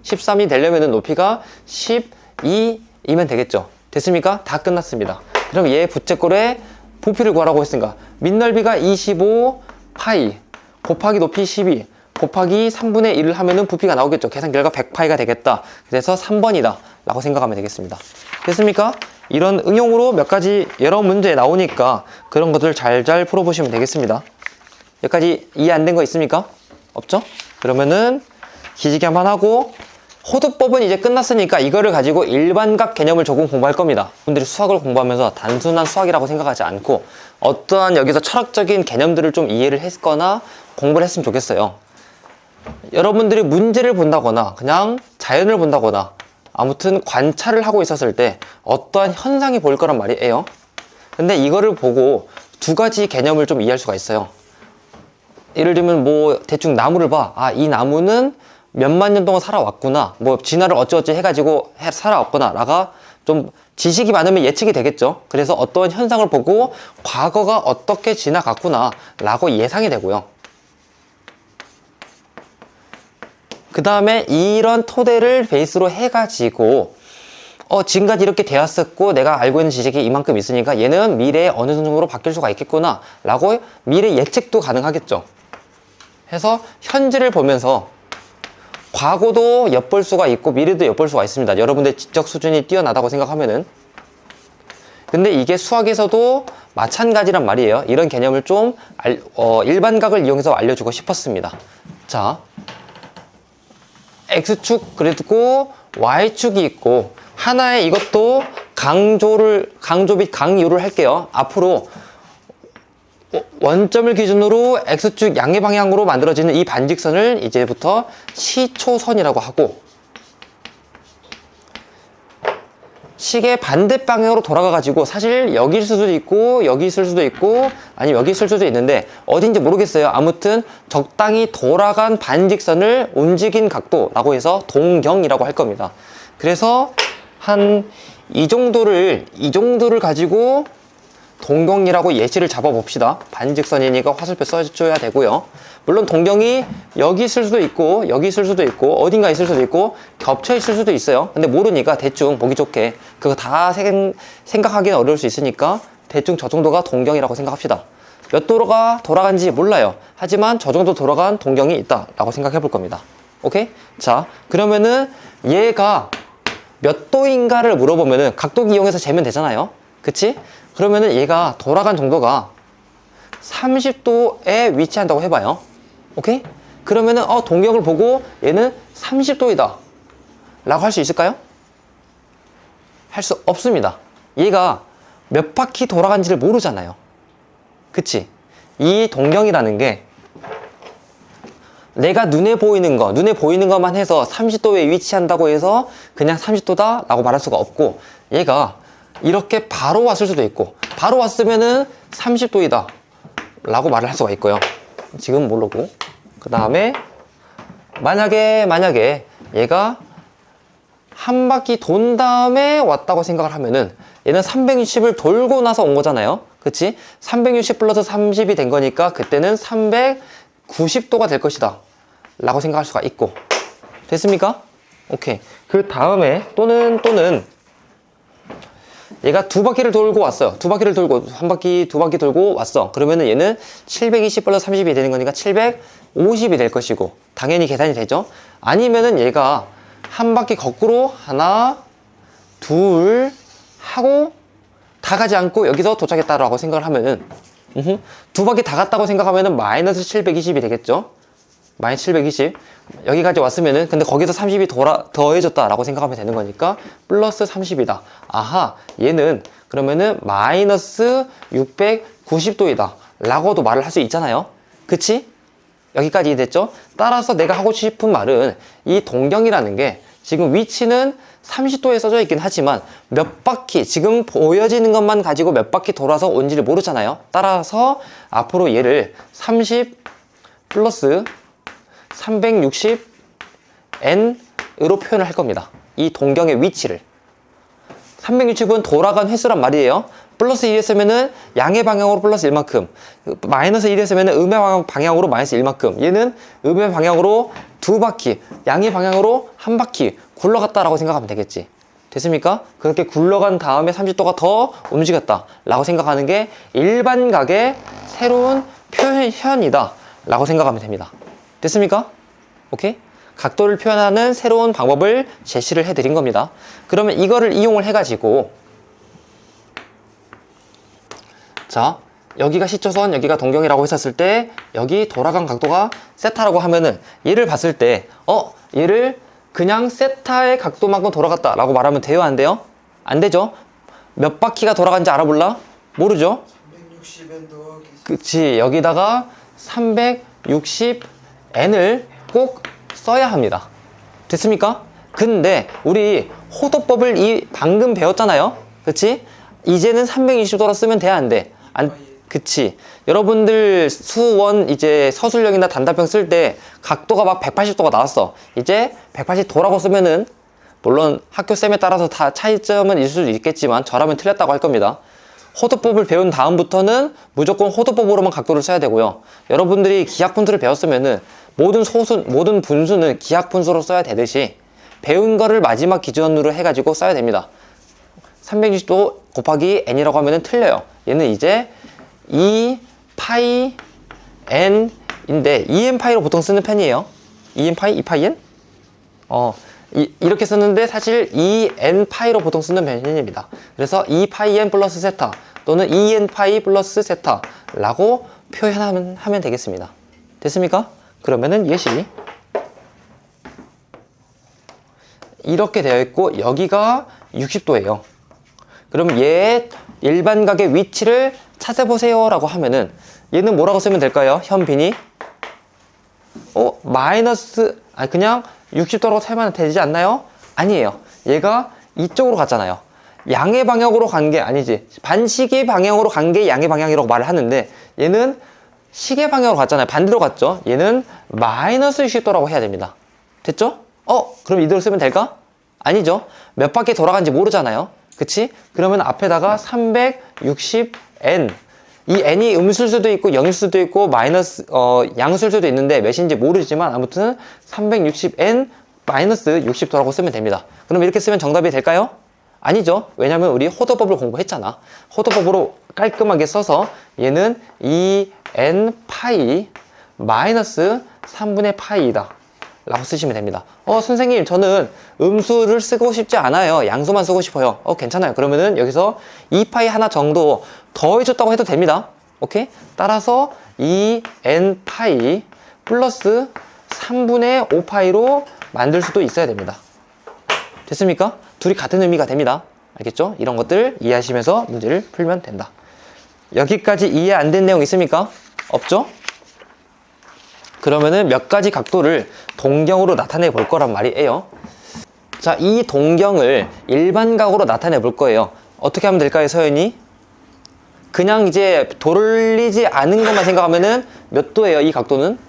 13이 되려면은 높이가 12이면 되겠죠. 됐습니까? 다 끝났습니다. 그럼 얘 부채꼴의 부피를 구하라고 했으니까 밑넓이가 25파이 곱하기 높이 12 곱하기 3분의 1을 하면은 부피가 나오겠죠. 계산 결과 100파이가 되겠다. 그래서 3번이다 라고 생각하면 되겠습니다. 됐습니까? 이런 응용으로 몇 가지 여러 문제 나오니까 그런 것들 잘 풀어보시면 되겠습니다. 여기까지 이해 안 된 거 있습니까? 없죠? 그러면은 기지개 한번 하고, 호두법은 이제 끝났으니까 이거를 가지고 일반각 개념을 조금 공부할 겁니다. 분들이 수학을 공부하면서 단순한 수학이라고 생각하지 않고 어떠한 여기서 철학적인 개념들을 좀 이해를 했거나 공부를 했으면 좋겠어요. 여러분들이 문제를 본다거나 그냥 자연을 본다거나 아무튼 관찰을 하고 있었을 때 어떠한 현상이 보일 거란 말이에요. 근데 이거를 보고 두 가지 개념을 좀 이해할 수가 있어요. 예를 들면 뭐 대충 나무를 봐. 아, 이 나무는 몇만 년 동안 살아왔구나. 뭐 진화를 어쩌어쩌 해가지고 살아왔구나. 라가 좀 지식이 많으면 예측이 되겠죠. 그래서 어떠한 현상을 보고 과거가 어떻게 지나갔구나 라고 예상이 되고요. 그 다음에 이런 토대를 베이스로 해가지고 지금까지 이렇게 되었었고 내가 알고 있는 지식이 이만큼 있으니까 얘는 미래에 어느 정도로 바뀔 수가 있겠구나 라고 미래 예측도 가능하겠죠. 해서 현재를 보면서 과거도 엿볼 수가 있고 미래도 엿볼 수가 있습니다. 여러분들 지적 수준이 뛰어나다고 생각하면은. 근데 이게 수학에서도 마찬가지란 말이에요. 이런 개념을 좀 일반각을 이용해서 알려주고 싶었습니다. 자, X축 그리고 Y축이 있고 하나의 이것도 강조 및 강요를 할게요. 앞으로 원점을 기준으로 X축 양의 방향으로 만들어지는 이 반직선을 이제부터 시초선이라고 하고, 시계 반대 방향으로 돌아가 가지고 사실 여기 있을 수도 있고 여기 있을 수도 있고 아니면 여기 있을 수도 있는데 어딘지 모르겠어요. 아무튼 적당히 돌아간 반직선을 움직인 각도라고 해서 동경이라고 할 겁니다. 그래서 한 이 정도를 가지고 동경이라고 예시를 잡아 봅시다. 반직선이니까 화살표 써줘야 되고요. 물론 동경이 여기 있을 수도 있고 여기 있을 수도 있고 어딘가 있을 수도 있고 겹쳐 있을 수도 있어요. 근데 모르니까 대충 보기 좋게 그거 다 생각하기는 어려울 수 있으니까 대충 저 정도가 동경이라고 생각합시다. 몇 도가 돌아간지 몰라요. 하지만 저 정도 돌아간 동경이 있다 라고 생각해 볼 겁니다. 오케이? 자, 그러면은 얘가 몇 도인가를 물어보면은 각도기 이용해서 재면 되잖아요. 그치? 그러면은 얘가 돌아간 정도가 30도에 위치한다고 해봐요. 오케이? 그러면은 동경을 보고 얘는 30도이다 라고 할 수 있을까요? 할 수 없습니다. 얘가 몇 바퀴 돌아간지를 모르잖아요. 그치? 이 동경이라는 게 내가 눈에 보이는 것만 해서 30도에 위치한다고 해서 그냥 30도다 라고 말할 수가 없고, 얘가 이렇게 바로 왔을 수도 있고, 바로 왔으면은 30도이다 라고 말을 할 수가 있고요. 지금 모르고. 그 다음에 만약에 얘가 한 바퀴 돈 다음에 왔다고 생각을 하면은 얘는 360을 돌고 나서 온 거잖아요. 그치? 360 플러스 30이 된 거니까 그때는 390도가 될 것이다 라고 생각할 수가 있고. 됐습니까? 오케이. 그 다음에 또는 얘가 두 바퀴를 돌고 왔어요. 두 바퀴를 돌고 한 바퀴 두 바퀴 돌고 왔어. 그러면은 얘는 720 플러스 30이 되는 거니까 750이 될 것이고, 당연히 계산이 되죠. 아니면은 얘가 한 바퀴 거꾸로 하나 둘 하고 다 가지 않고 여기서 도착했다라고 생각을 하면은 두 바퀴 다 갔다고 생각하면은 마이너스 720이 되겠죠. 마이너스 720 여기까지 왔으면은, 근데 거기서 30이 더해졌다라고 생각하면 되는 거니까 플러스 30이다. 아하, 얘는 그러면은 마이너스 690도이다 라고도 말을 할 수 있잖아요. 그치? 여기까지 됐죠? 따라서 내가 하고 싶은 말은 이 동경이라는 게 지금 위치는 30도에 써져 있긴 하지만 몇 바퀴, 지금 보여지는 것만 가지고 몇 바퀴 돌아서 온지를 모르잖아요. 따라서 앞으로 얘를 30 플러스 360n으로 표현을 할 겁니다. 이 동경의 위치를. 360은 돌아간 횟수란 말이에요. 플러스 1이었으면은 양의 방향으로 플러스 1만큼, 마이너스 1이었으면은 음의 방향으로 마이너스 1만큼, 얘는 음의 방향으로 두 바퀴, 양의 방향으로 한 바퀴 굴러갔다라고 생각하면 되겠지. 됐습니까? 그렇게 굴러간 다음에 30도가 더 움직였다 라고 생각하는 게 일반각의 새로운 표현이다 라고 생각하면 됩니다. 됐습니까? 오케이? 각도를 표현하는 새로운 방법을 제시를 해드린 겁니다. 그러면 이거를 이용을 해가지고, 자, 여기가 시초선, 여기가 동경이라고 했었을 때 여기 돌아간 각도가 세타라고 하면은 얘를 봤을 때 얘를 그냥 세타의 각도만큼 돌아갔다 라고 말하면 돼요, 안 돼요? 안 되죠? 몇 바퀴가 돌아간지 알아볼라? 모르죠? 360n 더하기 그치, 여기다가 360n을 꼭 써야 합니다. 됐습니까? 근데 우리 호도법을 방금 배웠잖아요. 그치? 이제는 320도로 쓰면 돼, 안 돼? 그치. 여러분들 수원 이제 서술형이나 단답형 쓸 때 각도가 막 180도가 나왔어. 이제 180도라고 쓰면은, 물론 학교 쌤에 따라서 다 차이점은 있을 수도 있겠지만 저라면 틀렸다고 할 겁니다. 호도법을 배운 다음부터는 무조건 호도법으로만 각도를 써야 되고요. 여러분들이 기하분수를 배웠으면은 모든 분수는 기하분수로 써야 되듯이 배운 거를 마지막 기준으로 해가지고 써야 됩니다. 360도 곱하기 n이라고 하면은 틀려요. 얘는 이제 2파이 n인데 2n파이로 보통 쓰는 편이에요. 2n파이? 2파이 n? 이렇게 쓰는데 사실 2n파이로 보통 쓰는 편입니다. 그래서 2파이 n 플러스 세타 또는 2n파이 플러스 세타 라고 표현하면 되겠습니다. 됐습니까? 그러면은 예시 이렇게 되어 있고 여기가 60도예요. 그럼 얘의 일반각의 위치를 찾아보세요 라고 하면은 얘는 뭐라고 쓰면 될까요? 현빈이 그냥 60도라고 세면 되지 않나요? 아니에요. 얘가 이쪽으로 갔잖아요. 양의 방향으로 간 게 아니지. 반시계 방향으로 간 게 양의 방향이라고 말을 하는데 얘는 시계 방향으로 갔잖아요. 반대로 갔죠. 얘는 마이너스 60도라고 해야 됩니다. 됐죠? 그럼 이대로 쓰면 될까? 아니죠. 몇 바퀴 돌아간지 모르잖아요. 그치? 그러면 앞에다가 360n, 이 n이 음수일 수도 있고 0일 수도 있고 양수일 수도 있는데 몇인지 모르지만 아무튼 360n 마이너스 60도라고 쓰면 됩니다. 그럼 이렇게 쓰면 정답이 될까요? 아니죠. 왜냐면 우리 호도법을 공부했잖아. 호도법으로 깔끔하게 써서 얘는 2n 파이 마이너스 3분의 파이이다 라고 쓰시면 됩니다. 선생님 저는 음수를 쓰고 싶지 않아요. 양수만 쓰고 싶어요. 괜찮아요. 그러면은 여기서 2파이 하나 정도 더해줬다고 해도 됩니다. 오케이? 따라서 2n 파이 플러스 3분의 5파이로 만들 수도 있어야 됩니다. 됐습니까? 둘이 같은 의미가 됩니다. 알겠죠? 이런 것들 이해하시면서 문제를 풀면 된다. 여기까지 이해 안 된 내용 있습니까? 없죠? 그러면은 몇 가지 각도를 동경으로 나타내 볼 거란 말이에요. 자, 이 동경을 일반각으로 나타내 볼 거예요. 어떻게 하면 될까요, 서연이? 그냥 이제 돌리지 않은 것만 생각하면은 몇 도예요, 이 각도는?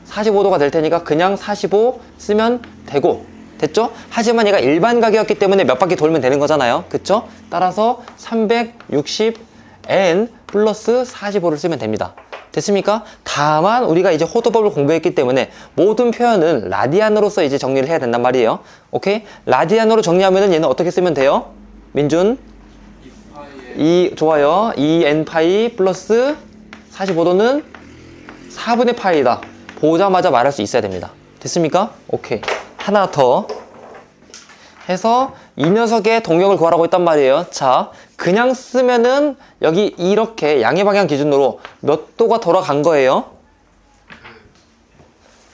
45도가 될 테니까 그냥 45 쓰면 되고, 됐죠? 하지만 얘가 일반각이었기 때문에 몇 바퀴 돌면 되는 거잖아요. 그쵸? 따라서 360n 플러스 45를 쓰면 됩니다. 됐습니까? 다만 우리가 이제 호도법을 공부했기 때문에 모든 표현은 라디안으로서 이제 정리를 해야 된단 말이에요. 오케이? 라디안으로 정리하면은 얘는 어떻게 쓰면 돼요? 민준? 좋아요. 2n파이 플러스 45도는 4분의 파이다. 보자마자 말할 수 있어야 됩니다. 됐습니까? 오케이. 하나 더 해서 이 녀석의 동경을 구하라고 했단 말이에요. 자, 그냥 쓰면은 여기 이렇게 양의 방향 기준으로 몇 도가 돌아간 거예요?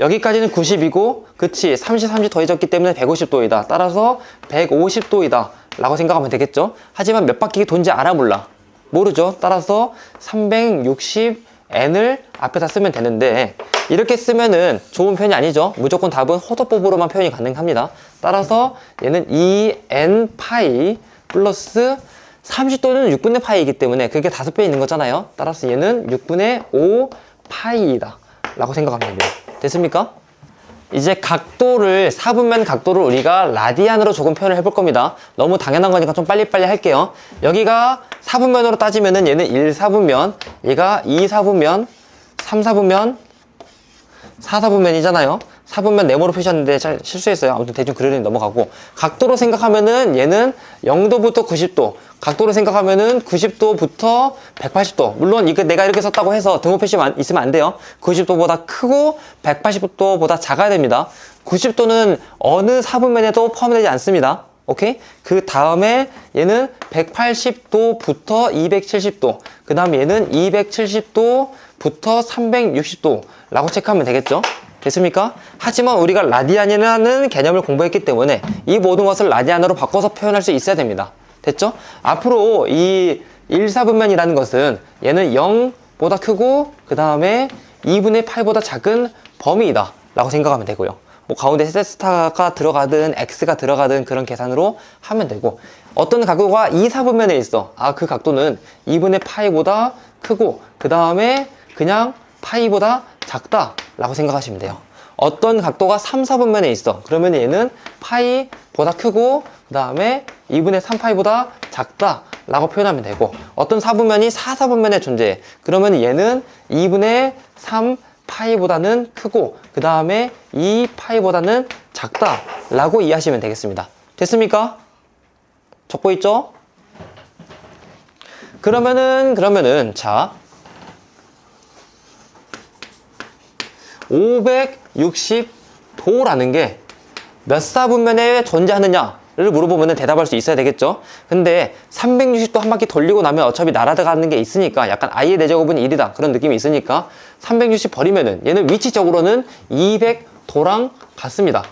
여기까지는 90이고, 그치? 30 더해졌기 때문에 150도이다. 따라서 150도이다 라고 생각하면 되겠죠? 하지만 몇 바퀴 돈지 알아 몰라? 모르죠? 따라서 360n을 앞에다 쓰면 되는데, 이렇게 쓰면은 좋은 표현이 아니죠. 무조건 답은 호도법으로만 표현이 가능합니다. 따라서 얘는 2n 파이 플러스 30도는 6분의 파이이기 때문에 그게 5배 있는 거잖아요. 따라서 얘는 6분의 5 파이이다 라고 생각하면 됩니다. 됐습니까? 이제 각도를, 사분면 각도를 우리가 라디안으로 조금 표현을 해볼 겁니다. 너무 당연한 거니까 좀 빨리빨리 할게요. 여기가 사분면으로 따지면은 얘는 1사분면, 얘가 2사분면, 3사분면, 4사분면이잖아요. 사분면 네모로 표시했는데 잘 실수했어요. 아무튼 대충 그려니 넘어가고, 각도로 생각하면은 얘는 0도부터 90도, 각도로 생각하면은 90도부터 180도. 물론 이거 내가 이렇게 썼다고 해서 등호 표시 있으면 안 돼요. 90도보다 크고 180도보다 작아야 됩니다. 90도는 어느 사분면에도 포함되지 않습니다. 오케이? 그 다음에 얘는 180도부터 270도, 그 다음에 얘는 270도부터 360도 라고 체크하면 되겠죠? 됐습니까? 하지만 우리가 라디안이라는 개념을 공부했기 때문에 이 모든 것을 라디안으로 바꿔서 표현할 수 있어야 됩니다. 됐죠? 앞으로 이 1사분면이라는 것은 얘는 0보다 크고 그 다음에 2분의 8보다 작은 범위이다 라고 생각하면 되고요. 뭐 가운데 세타가 들어가든 x가 들어가든 그런 계산으로 하면 되고, 어떤 각도가 2사분면에 있어. 그 각도는 2분의 파이보다 크고 그 다음에 그냥 파이보다 작다 라고 생각하시면 돼요. 어떤 각도가 3, 4분면에 있어. 그러면 얘는 파이보다 크고 그 다음에 2분의 3파이보다 작다 라고 표현하면 되고, 어떤 사분면이 4, 4분면에 존재해. 그러면 얘는 2분의 3파이보다는 크고 그 다음에 2파이보다는 작다 라고 이해하시면 되겠습니다. 됐습니까? 적고 있죠? 그러면은 자, 560도라는 게 몇 사분면에 존재하느냐를 물어보면 대답할 수 있어야 되겠죠. 근데 360도 한 바퀴 돌리고 나면 어차피 날아가는 게 있으니까, 약간 i의 내제곱은 1이다 그런 느낌이 있으니까 360 버리면은 얘는 위치적으로는 200도랑 같습니다.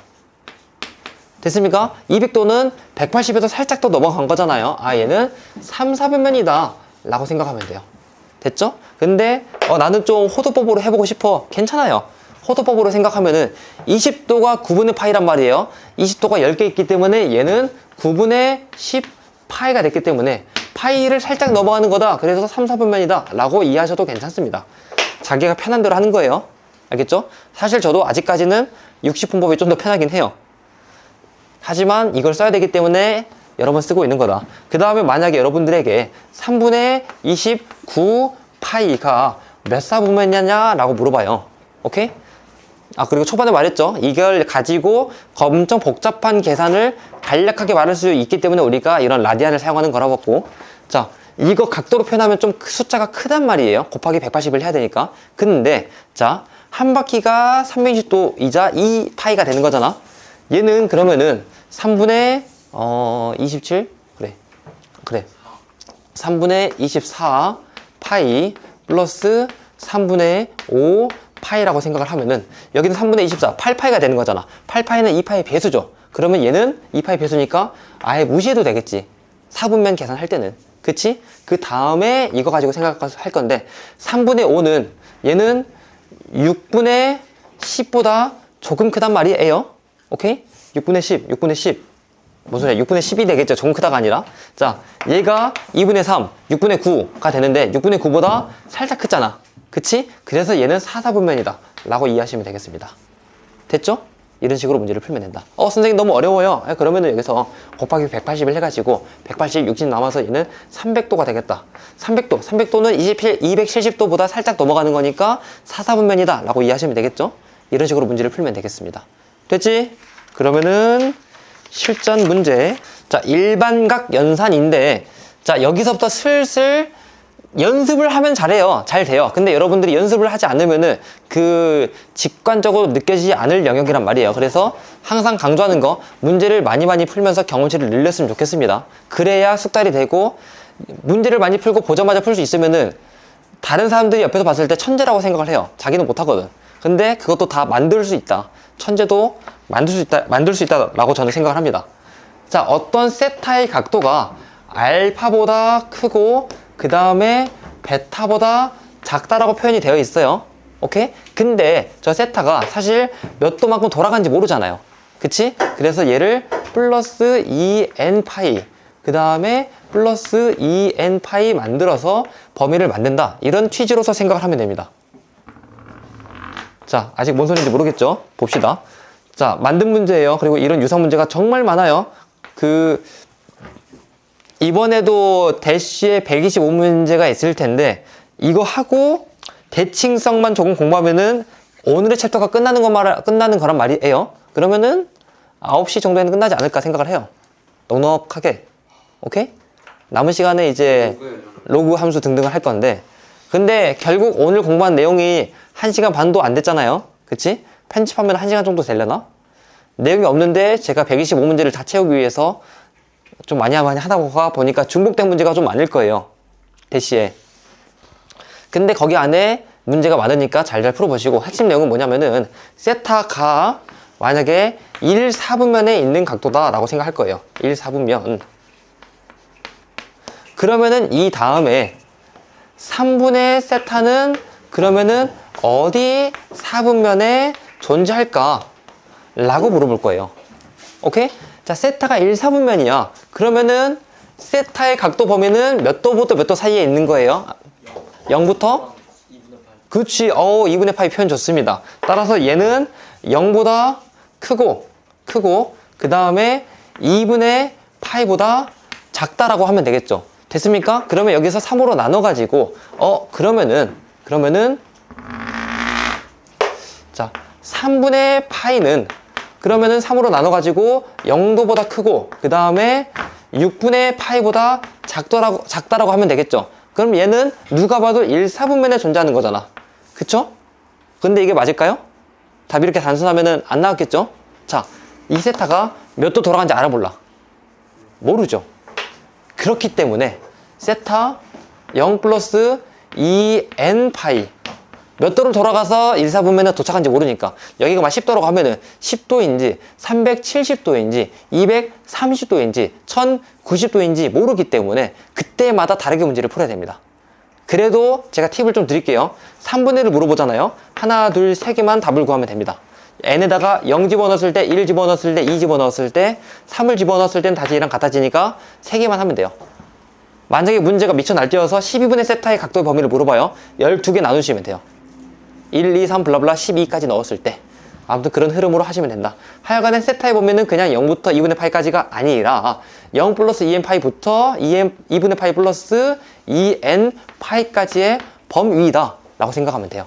됐습니까? 200도는 180에서 살짝 더 넘어간 거잖아요. 얘는 3, 4분면이다 라고 생각하면 돼요. 됐죠? 근데 나는 좀 호도법으로 해보고 싶어. 괜찮아요. 호도법으로 생각하면은 20도가 9분의 파이란 말이에요. 20도가 10개 있기 때문에 얘는 9분의 10 파이가 됐기 때문에 파이를 살짝 넘어가는 거다. 그래서 3, 4분면이다 라고 이해하셔도 괜찮습니다. 자기가 편한 대로 하는 거예요. 알겠죠? 사실 저도 아직까지는 60분법이 좀 더 편하긴 해요. 하지만 이걸 써야 되기 때문에 여러 번 쓰고 있는 거다. 그 다음에 만약에 여러분들에게 3분의 29 파이가 몇 사분면이냐 라고 물어봐요. 오케이? 그리고 초반에 말했죠. 이걸 가지고 엄청 복잡한 계산을 간략하게 말할 수 있기 때문에 우리가 이런 라디안을 사용하는 거라고 했고, 자, 이거 각도로 표현하면 좀 숫자가 크단 말이에요. 곱하기 180을 해야 되니까. 근데 자, 한 바퀴가 360도이자 2파이가 되는 거잖아. 얘는 그러면은 3분의 27? 그래 3분의 24 파이 플러스 3분의 5 파이라고 생각을 하면은 여기는 3분의 24 8파이가 되는 거잖아. 8파이는 2파이 배수죠. 그러면 얘는 2파이 배수니까 아예 무시해도 되겠지. 4분면 계산할 때는. 그치? 그 다음에 이거 가지고 생각할 건데 3분의 5는 얘는 6분의 10보다 조금 크단 말이에요. 오케이? 6분의 10, 6분의 10. 무슨 소리야? 6분의 10이 되겠죠. 조금 크다가 아니라. 자, 얘가 2분의 3, 6분의 9가 되는데 6분의 9보다 살짝 크잖아. 그치? 그래서 얘는 4, 4분면이다 라고 이해하시면 되겠습니다. 됐죠? 이런 식으로 문제를 풀면 된다. 선생님 너무 어려워요. 그러면은 여기서 곱하기 180을 해가지고 180, 60 남아서 얘는 300도가 되겠다. 300도는 270도보다 살짝 넘어가는 거니까 4, 4분면이다 라고 이해하시면 되겠죠? 이런 식으로 문제를 풀면 되겠습니다. 됐지? 그러면은 실전 문제. 자, 일반각 연산인데, 자, 여기서부터 슬슬 연습을 하면 잘해요. 잘 돼요. 근데 여러분들이 연습을 하지 않으면은 그 직관적으로 느껴지지 않을 영역이란 말이에요. 그래서 항상 강조하는 거, 문제를 많이 풀면서 경험치를 늘렸으면 좋겠습니다. 그래야 숙달이 되고, 문제를 많이 풀고 보자마자 풀 수 있으면은 다른 사람들이 옆에서 봤을 때 천재라고 생각을 해요. 자기는 못하거든. 근데 그것도 다 만들 수 있다. 천재도 만들 수 있다라고 저는 생각을 합니다. 자, 어떤 세타의 각도가 알파보다 크고 그 다음에 베타보다 작다라고 표현이 되어 있어요. 오케이? 근데 저 세타가 사실 몇 도만큼 돌아가는지 모르잖아요. 그치? 그래서 얘를 플러스 2n 파이 그 다음에 플러스 2n 파이 만들어서 범위를 만든다. 이런 취지로서 생각을 하면 됩니다. 자, 아직 뭔 소리인지 모르겠죠? 봅시다. 자, 만든 문제예요. 그리고 이런 유사 문제가 정말 많아요. 이번에도 대시에 125문제가 있을 텐데, 이거 하고 대칭성만 조금 공부하면은 오늘의 챕터가 끝나는 거란 말이에요. 그러면은 9시 정도에는 끝나지 않을까 생각을 해요. 넉넉하게. 오케이? 남은 시간에 이제 로그 함수 등등을 할 건데, 근데 결국 오늘 공부한 내용이 1시간 반도 안 됐잖아요. 그치? 편집하면 1시간 정도 되려나? 내용이 없는데 제가 125문제를 다 채우기 위해서 좀 많이 하다 보니까 중복된 문제가 좀 많을 거예요. 대시에. 근데 거기 안에 문제가 많으니까 잘 풀어보시고, 핵심 내용은 뭐냐면은 세타가 만약에 1, 4분면에 있는 각도다 라고 생각할 거예요. 1, 4분면. 그러면은 이 다음에 3분의 세타는 그러면은 어디 4분면에 존재할까? 라고 물어볼 거예요. 오케이? 자, 세타가 1, 4분면이야. 그러면은 세타의 각도 범위는 몇 도부터 몇 도 사이에 있는 거예요? 0부터? 2분의 8. 그치. 2분의 파이 표현 좋습니다. 따라서 얘는 0보다 크고, 그 다음에 2분의 파이보다 작다라고 하면 되겠죠. 됐습니까? 그러면 여기서 3으로 나눠가지고, 그러면은, 자, 3분의 파이는, 그러면은 3으로 나눠가지고 0도보다 크고, 그 다음에 6분의 파이보다 작다라고 하면 되겠죠. 그럼 얘는 누가 봐도 1, 4분면에 존재하는 거잖아. 그쵸? 근데 이게 맞을까요? 답이 이렇게 단순하면은 안 나왔겠죠? 자, 이 세타가 몇 도 돌아가는지 알아볼라. 모르죠. 그렇기 때문에 세타 0 플러스 2n 파이 몇 도를 돌아가서 1, 4분면에 도착한지 모르니까 여기가 막 10도라고 하면은 10도인지 370도인지 230도인지 1090도인지 모르기 때문에 그때마다 다르게 문제를 풀어야 됩니다. 그래도 제가 팁을 좀 드릴게요. 3분의 1을 물어보잖아요. 하나, 둘, 세 개만 답을 구하면 됩니다. n에다가 0 집어넣었을 때, 1 집어넣었을 때, 2 집어넣었을 때, 3을 집어넣었을 때는 다시 얘랑 같아지니까 3개만 하면 돼요. 만약에 문제가 미쳐 날뛰어서 12분의 세타의 각도의 범위를 물어봐요. 12개 나누시면 돼요. 1, 2, 3 블라블라 12까지 넣었을 때. 아무튼 그런 흐름으로 하시면 된다. 하여간에 세타의 범위는 그냥 0부터 2분의 파이까지가 아니라 0 플러스 2n 파이부터 2분의 파이 플러스 2n 파이까지의 범위다 라고 생각하면 돼요.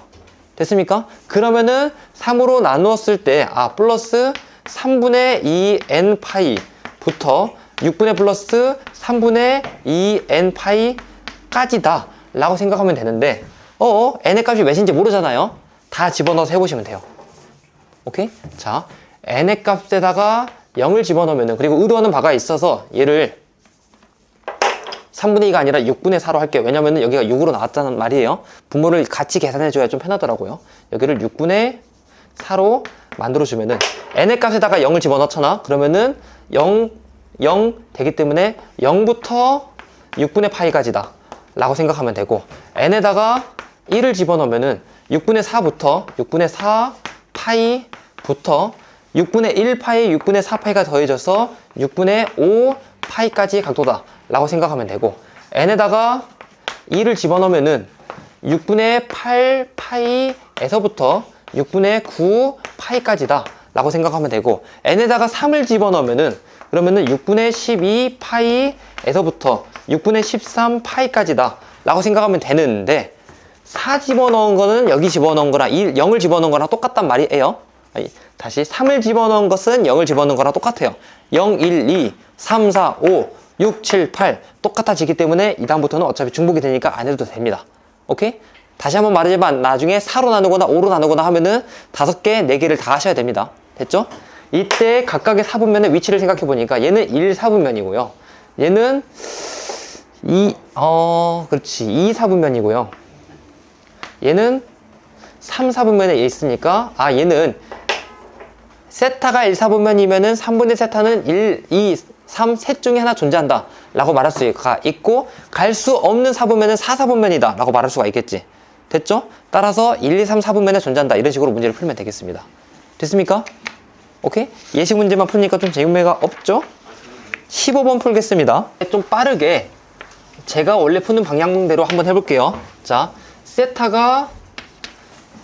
됐습니까? 그러면은 3으로 나누었을 때 플러스 3분의 2 n 파이부터 6분의 플러스 3분의 2 n 파이까지다 라고 생각하면 되는데 n의 값이 몇인지 모르잖아요. 다 집어넣어서 해보시면 돼요. 오케이? 자, n의 값에다가 0을 집어넣으면은, 그리고 의도하는 바가 있어서 얘를 3분의 2가 아니라 6분의 4로 할게요. 왜냐면은 여기가 6으로 나왔다는 말이에요. 분모를 같이 계산해줘야 좀 편하더라고요. 여기를 6분의 4로 만들어주면은 n의 값에다가 0을 집어넣잖아. 그러면은 0 되기 때문에 0부터 6분의 파이까지다 라고 생각하면 되고, n에다가 1을 집어넣으면은 6분의 4부터 6분의 4 파이부터 6분의 1 파이, 6분의 4 파이가 더해져서 6분의 5 파이까지의 각도다 라고 생각하면 되고, n에다가 2를 집어넣으면은 6분의 8 파이에서부터 6분의 9 파이까지다 라고 생각하면 되고, n에다가 3을 집어넣으면은 그러면은 6분의 12 파이에서부터 6분의 13 파이까지다 라고 생각하면 되는데, 4 집어넣은 거는 여기 집어넣은 거랑 0을 집어넣은 거랑 똑같단 말이에요. 다시 3을 집어넣은 것은 0을 집어넣은 거랑 똑같아요. 0, 1, 2, 3, 4, 5, 6, 7, 8 똑같아지기 때문에 이 다음부터는 어차피 중복이 되니까 안 해도 됩니다. 오케이? 다시 한번 말하지만 나중에 4로 나누거나 5로 나누거나 하면은 5개, 4개를 다 하셔야 됩니다. 됐죠? 이때 각각의 사분면의 위치를 생각해 보니까 얘는 1, 4분면이고요. 얘는 2 4분면이고요. 얘는 3, 4분면에 있으니까 얘는 세타가 1, 4분면이면은 3분의 세타는 1, 2, 3, 셋 중에 하나 존재한다 라고 말할 수가 있고, 갈 수 없는 4분면은 4, 4분면이다 라고 말할 수가 있겠지. 됐죠? 따라서 1, 2, 3, 4분면에 존재한다, 이런 식으로 문제를 풀면 되겠습니다. 됐습니까? 오케이? 예시 문제만 풀니까 좀 재미가 없죠? 15번 풀겠습니다. 좀 빠르게 제가 원래 푸는 방향대로 한번 해볼게요. 자, 세타가,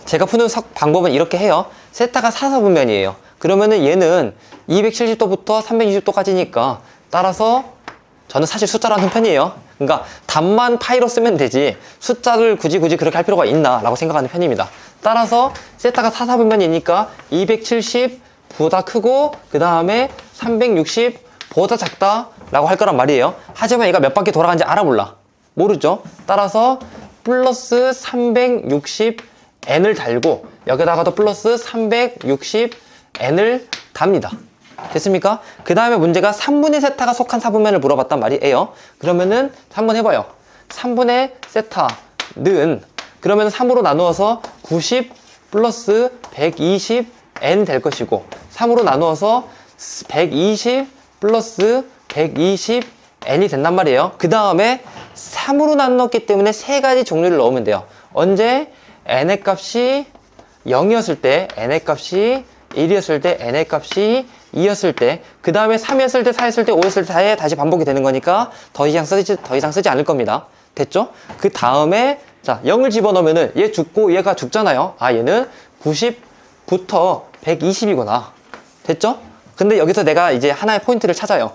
제가 푸는 방법은 이렇게 해요. 세타가 4, 4분면이에요. 그러면은 얘는 270도부터 360도까지니까, 따라서 저는 사실 숫자로 하는 편이에요. 그러니까 답만 파이로 쓰면 되지 숫자를 굳이 그렇게 할 필요가 있나 라고 생각하는 편입니다. 따라서 세타가 4, 4분면이니까 270보다 크고 그 다음에 360보다 작다 라고 할 거란 말이에요. 하지만 얘가 몇 바퀴 돌아가는지 알아 몰라? 모르죠? 따라서 플러스 360n을 달고 여기다가도 플러스 360n을 답니다. 됐습니까? 그 다음에 문제가 3분의 세타가 속한 4분면을 물어봤단 말이에요. 그러면은 한번 해봐요. 3분의 세타는 그러면 3으로 나누어서 90 플러스 120n 될 것이고, 3으로 나누어서 120 플러스 120n이 된단 말이에요. 그 다음에 3으로 나누었기 때문에 세 가지 종류를 넣으면 돼요. 언제? n의 값이 0이었을 때, n의 값이 1이었을 때, n의 값이 2였을 때, 그 다음에 3이었을 때, 4였을 때, 5였을 때 다시 반복이 되는 거니까 더 이상 쓰지 않을 겁니다. 됐죠? 그 다음에 자, 0을 집어넣으면은 얘 죽고 얘가 죽잖아요. 얘는 90부터 120이구나. 됐죠? 근데 여기서 내가 이제 하나의 포인트를 찾아요.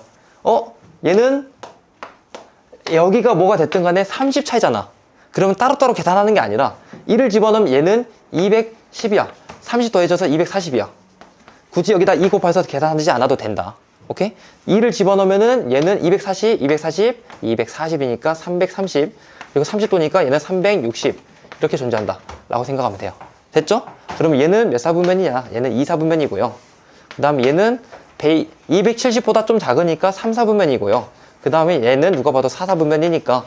얘는 여기가 뭐가 됐든 간에 30 차이잖아. 그러면 따로따로 계산하는 게 아니라 1을 집어넣으면 얘는 210이야. 30 더해져서 240이야. 굳이 여기다 2 곱해서 계산하지 않아도 된다. 오케이? 2를 집어넣으면은 얘는 240, 240이니까 330, 그리고 30도니까 얘는 360 이렇게 존재한다 라고 생각하면 돼요. 됐죠? 그러면 얘는 몇 사분면이냐? 얘는 2 사분면이고요. 그 다음에 얘는 270보다 좀 작으니까 3 사분면이고요. 그 다음에 얘는 누가 봐도 4 사분면이니까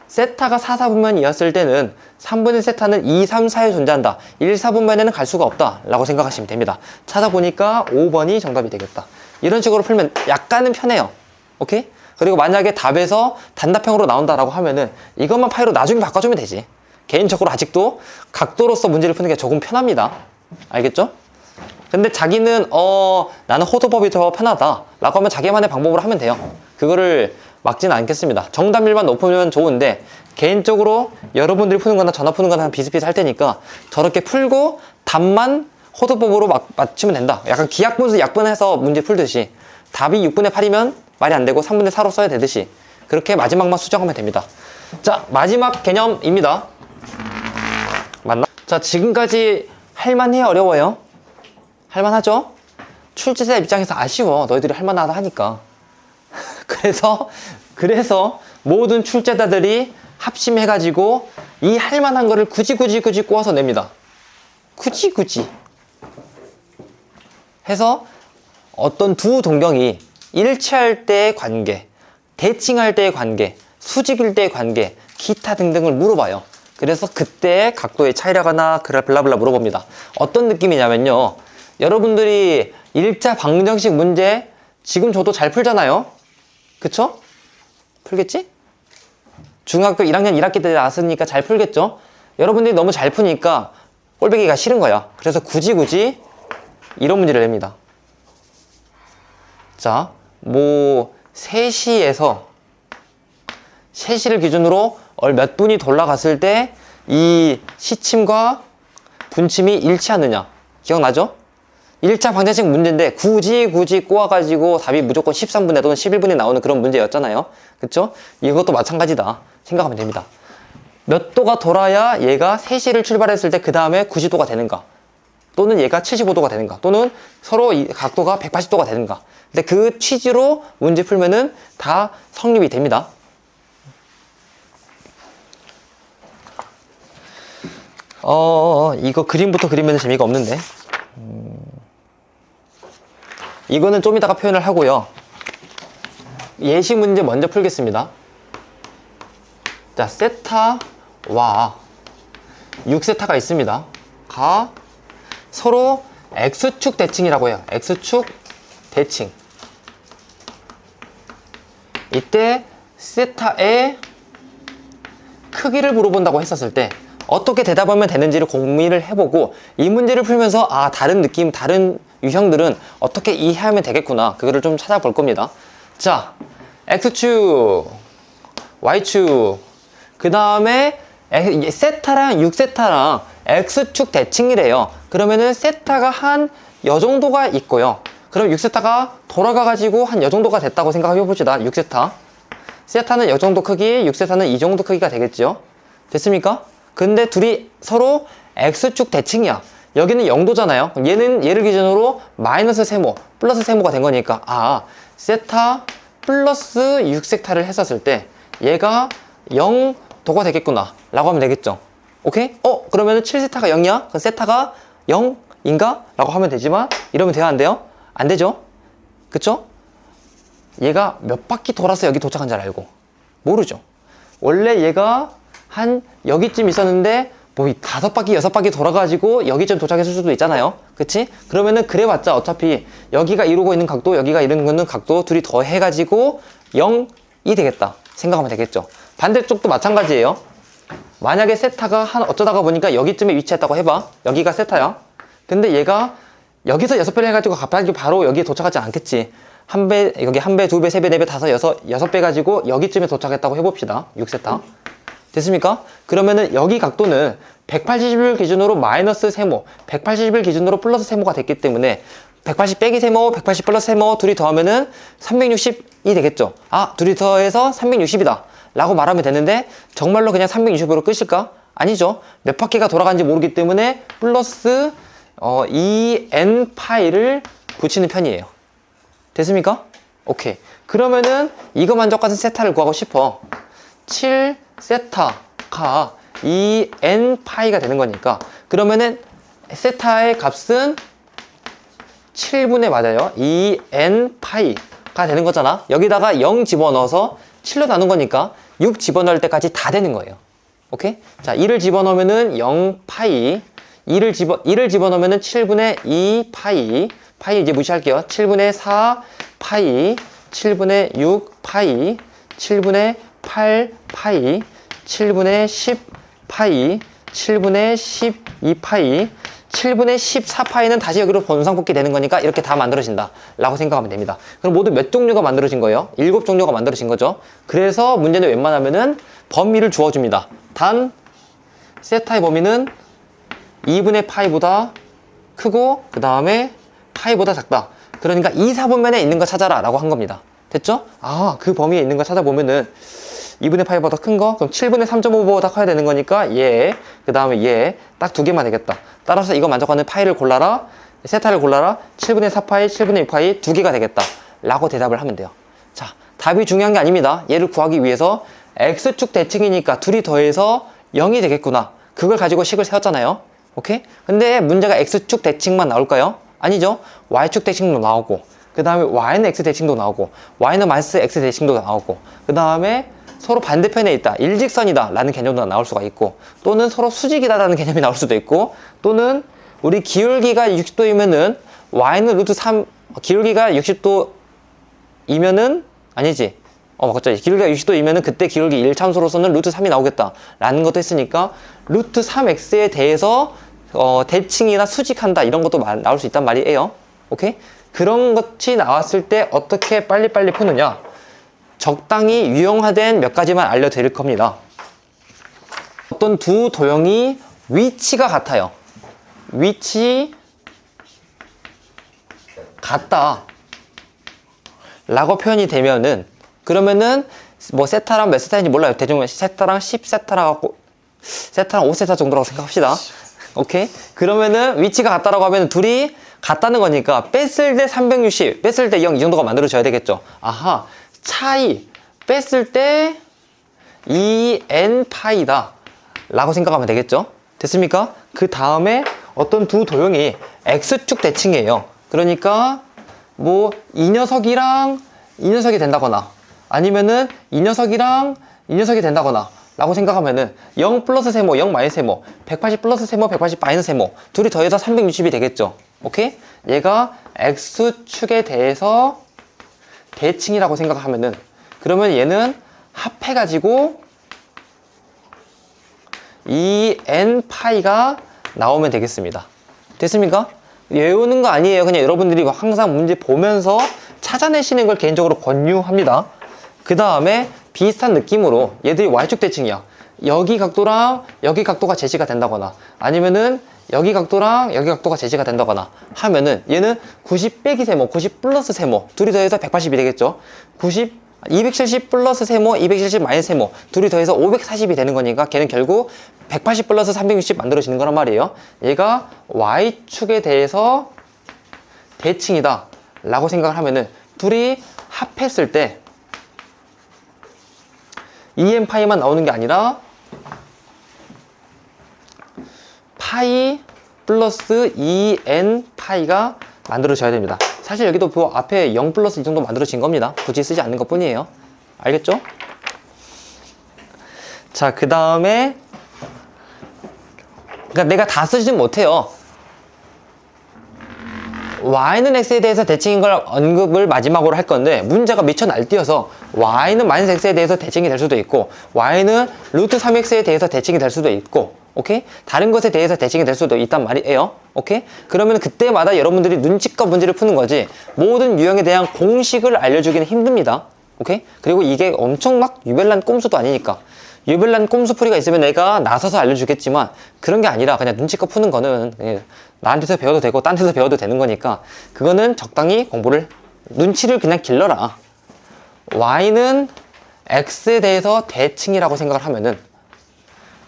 세타가 4, 4분면이었을 때는 3분의 세타는 2, 3, 4에 존재한다. 1, 4분면에는 갈 수가 없다 라고 생각하시면 됩니다. 찾아보니까 5번이 정답이 되겠다. 이런 식으로 풀면 약간은 편해요. 오케이? 그리고 만약에 답에서 단답형으로 나온다라고 하면은 이것만 파이로 나중에 바꿔주면 되지. 개인적으로 아직도 각도로서 문제를 푸는 게 조금 편합니다. 알겠죠? 근데 자기는 나는 호도법이 더 편하다 라고 하면 자기만의 방법으로 하면 돼요. 그거를 막지는 않겠습니다. 정답률만 높으면 좋은데 개인적으로 여러분들이 푸는 거나 저나 푸는 거나 비슷비슷할 테니까 저렇게 풀고 답만 호도법으로 맞추면 된다. 약간 기약분수 약분해서 문제 풀듯이 답이 6분의 8이면 말이 안 되고 3분의 4로 써야 되듯이 그렇게 마지막만 수정하면 됩니다. 자, 마지막 개념입니다. 맞나? 자, 지금까지 할만해, 어려워요? 할만하죠? 출제자 입장에서 아쉬워. 너희들이 할만하다 하니까. 그래서 모든 출제자들이 합심해가지고 이 할만한 거를 굳이 꼬아서 냅니다. 굳이 해서 어떤 두 동경이 일치할 때의 관계, 대칭할 때의 관계, 수직일 때의 관계, 기타 등등을 물어봐요. 그래서 그때 각도의 차이라거나 블라블라 물어봅니다. 어떤 느낌이냐면요, 여러분들이 일자 방정식 문제 지금 저도 잘 풀잖아요. 그쵸? 풀겠지? 중학교 1학년 1학기 때 나왔으니까 잘 풀겠죠? 여러분들이 너무 잘 푸니까 꼴배기가 싫은 거야. 그래서 굳이 이런 문제를 냅니다. 자, 3시를 기준으로 몇 분이 돌아갔을 때 이 시침과 분침이 일치하느냐. 기억나죠? 1차 방정식 문제인데 굳이 꼬아가지고 답이 무조건 13분에 또는 11분에 나오는 그런 문제였잖아요. 그쵸? 이것도 마찬가지다 생각하면 됩니다. 몇 도가 돌아야 얘가 3시를 출발했을 때 그 다음에 90도가 되는가, 또는 얘가 75도가 되는가, 또는 서로 이 각도가 180도가 되는가. 근데 그 취지로 문제 풀면은 다 성립이 됩니다. 이거 그림부터 그리면 재미가 없는데. 이거는 좀 이따가 표현을 하고요. 예시 문제 먼저 풀겠습니다. 자, 세타와 6세타가 있습니다. 서로 X축 대칭이라고 해요. X축 대칭. 이때 세타의 크기를 물어본다고 했었을 때 어떻게 대답하면 되는지를 고민을 해보고, 이 문제를 풀면서 다른 느낌, 다른 유형들은 어떻게 이해하면 되겠구나, 그거를 좀 찾아볼 겁니다. 자, X축, Y축, 그 다음에 세타랑 6세타랑 X축 대칭이래요. 그러면은 세타가 한 요 정도가 있고요. 그럼 6세타가 돌아가가지고 한 요 정도가 됐다고 생각해봅시다. 6세타. 세타는 요 정도 크기, 6세타는 이 정도 크기가 되겠죠. 됐습니까? 근데 둘이 서로 X축 대칭이야. 여기는 0도잖아요. 얘는 얘를 기준으로 마이너스 세모, 플러스 세모가 된 거니까, 세타 플러스 6세타를 했었을 때 얘가 0도가 되겠구나 라고 하면 되겠죠. 오케이? 그러면은 7세타가 0이야? 그럼 세타가 0인가? 라고 하면 되지만, 이러면 돼요, 안 돼요? 안 되죠? 그쵸? 얘가 몇 바퀴 돌아서 여기 도착한 줄 알고 모르죠. 원래 얘가 한 여기쯤 있었는데 5바퀴 6바퀴 돌아가지고 여기쯤 도착했을 수도 있잖아요. 그치? 그러면은 그래봤자 어차피 여기가 이루고 있는 각도, 여기가 이루고 있는 각도 둘이 더 해가지고 0이 되겠다 생각하면 되겠죠. 반대쪽도 마찬가지예요. 만약에 세타가 어쩌다가 보니까 여기쯤에 위치했다고 해봐. 여기가 세타야. 근데 얘가 여기서 6배를 해가지고 갑자기 바로 여기에 도착하지 않겠지. 여기 1배, 2배, 3배, 4배, 6배 가지고 여기쯤에 도착했다고 해봅시다. 6세타. 됐습니까? 그러면은 여기 각도는 180을 기준으로 마이너스 세모, 180을 기준으로 플러스 세모가 됐기 때문에 180 빼기 세모, 180 플러스 세모 둘이 더하면은 360이 되겠죠. 둘이 더해서 360이다 라고 말하면 되는데, 정말로 그냥 360으로 끝일까? 아니죠. 몇 바퀴가 돌아간지 모르기 때문에 플러스 2n 파이를 붙이는 편이에요. 됐습니까? 오케이. 그러면은 이거만 똑같은 세타를 구하고 싶어. 7세타가 2n 파이가 되는 거니까, 그러면은 세타의 값은 7분의 맞아요. 2n 파이가 되는 거잖아. 여기다가 0 집어넣어서 7로 나눈 거니까 6 집어넣을 때까지 다 되는 거예요. 오케이? 자, 2를 집어넣으면은 0 파이, 2를 집어넣으면은 7분의 2 파이, 파이 이제 무시할게요. 7분의 4 파이, 7분의 6 파이, 7분의 8 파이, 7분의 10 파이, 7분의 12 파이, 7분의 14 파이는 다시 여기로 번상복귀 되는 거니까 이렇게 다 만들어진다 라고 생각하면 됩니다. 그럼 모두 몇 종류가 만들어진 거예요? 7종류가 만들어진 거죠. 그래서 문제는 웬만하면은 범위를 주어줍니다. 단 세타의 범위는 2분의 파이보다 크고 그 다음에 파이보다 작다. 그러니까 2, 4분면에 있는 거 찾아라 라고 한 겁니다. 됐죠? 그 범위에 있는 거 찾아보면은 2분의 파이보다 큰 거? 그럼 7분의 3.5보다 커야 되는 거니까 얘, 그 다음에 얘, 딱 두 개만 되겠다. 따라서 이거 만족하는 파이를 골라라, 세타를 골라라, 7분의 4파이, 7분의 6파이 두 개가 되겠다 라고 대답을 하면 돼요. 자, 답이 중요한 게 아닙니다. 얘를 구하기 위해서 X축 대칭이니까 둘이 더해서 0이 되겠구나. 그걸 가지고 식을 세웠잖아요. 오케이? 근데 문제가 X축 대칭만 나올까요? 아니죠. Y축 대칭도 나오고, 그 다음에 Y는 X 대칭도 나오고, Y는 마이너스 X 대칭도 나오고, 그 다음에 서로 반대편에 있다, 일직선이다 라는 개념도 나올 수가 있고, 또는 서로 수직이다 라는 개념이 나올 수도 있고, 또는 우리 기울기가 60도이면은 Y는 루트 3, 기울기가 60도이면은 아니지. 맞죠. 기울기가 60도이면은 그때 기울기 1참수로서는 루트 3이 나오겠다 라는 것도 했으니까 루트 3x에 대해서 대칭이나 수직한다 이런 것도 나올 수 있단 말이에요. 오케이? 그런 것이 나왔을 때 어떻게 빨리빨리 푸느냐, 적당히 유형화된 몇 가지만 알려드릴 겁니다. 어떤 두 도형이 위치가 같아요. 위치 같다 라고 표현이 되면은, 그러면은 뭐 세타랑 몇 세타인지 몰라요. 대충 세타랑 10세타라고, 세타랑 5세타 정도라고 생각합시다. 오케이? 그러면은 위치가 같다라고 하면 둘이 같다는 거니까 뺐을 때 360, 뺐을 때 0 이 정도가 만들어져야 되겠죠. 아하, 차이 뺐을 때 2n 파이다 라고 생각하면 되겠죠. 됐습니까? 그 다음에 어떤 두 도형이 X축 대칭이에요. 그러니까 뭐 이 녀석이랑 이 녀석이 된다거나, 아니면은 이 녀석이랑 이 녀석이 된다거나 라고 생각하면은 0 플러스 세모, 0 마이너스 세모, 180 플러스 세모, 180 마이너스 세모 둘이 더해서 360이 되겠죠. 오케이? 얘가 X축에 대해서 대칭이라고 생각하면은, 그러면 얘는 합해가지고 2n 파이가 나오면 되겠습니다. 됐습니까? 외우는 거 아니에요. 그냥 여러분들이 항상 문제 보면서 찾아내시는 걸 개인적으로 권유합니다. 그 다음에 비슷한 느낌으로 얘들이 Y축 대칭이야. 여기 각도랑 여기 각도가 제시가 된다거나, 아니면은 여기 각도랑 여기 각도가 제시가 된다거나 하면은 얘는 90 빼기 세모, 90 플러스 세모 둘이 더해서 180이 되겠죠. 270 플러스 세모, 270 마이너스 세모 둘이 더해서 540이 되는 거니까 걔는 결국 180 플러스 360 만들어지는 거란 말이에요. 얘가 Y축에 대해서 대칭이다 라고 생각을 하면은 둘이 합했을 때 2n 파이만 나오는 게 아니라 파이 플러스 2n 파이가 만들어져야 됩니다. 사실 여기도 그 앞에 0 플러스 이 정도 만들어진 겁니다. 굳이 쓰지 않는 것 뿐이에요. 알겠죠? 자, 그 다음에 그러니까 내가 다 쓰지는 못해요. Y는 X에 대해서 대칭인 걸 언급을 마지막으로 할 건데, 문제가 미쳐 날뛰어서 Y는 마이너스 X에 대해서 대칭이 될 수도 있고, Y는 루트 3X에 대해서 대칭이 될 수도 있고, 오케이? 다른 것에 대해서 대칭이 될 수도 있단 말이에요. 오케이? 그러면 그때마다 여러분들이 눈치껏 문제를 푸는 거지, 모든 유형에 대한 공식을 알려주기는 힘듭니다. 오케이? 그리고 이게 엄청 막 유별난 꼼수도 아니니까. 유별난 꼼수풀이가 있으면 내가 나서서 알려주겠지만, 그런 게 아니라 그냥 눈치껏 푸는 거는 나한테서 배워도 되고 딴 데서 배워도 되는 거니까, 그거는 적당히 공부를, 눈치를 그냥 길러라. Y는 X에 대해서 대칭이라고 생각을 하면은,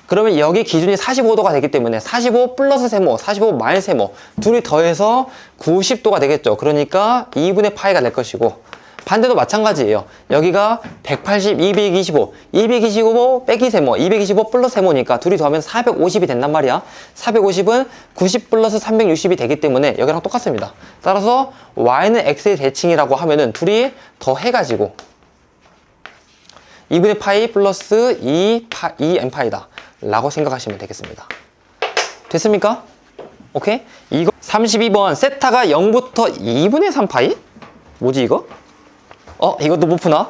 그러면 여기 기준이 45도가 되기 때문에 45 플러스 세모, 45 마이너스 세모 둘이 더해서 90도가 되겠죠. 그러니까 2분의 파이가 될 것이고, 반대도 마찬가지예요. 여기가 180, 225, 225 빼기 세모, 225 플러스 세모니까 둘이 더하면 450이 된단 말이야. 450은 90 플러스 360이 되기 때문에 여기랑 똑같습니다. 따라서 Y는 X의 대칭이라고 하면은 둘이 더해가지고 2분의 파이 플러스 2n 파이다 라고 생각하시면 되겠습니다. 됐습니까? 오케이? 이거 32번 세타가 0부터 2분의 3파이? 뭐지 이거? 이것도 못 푸나?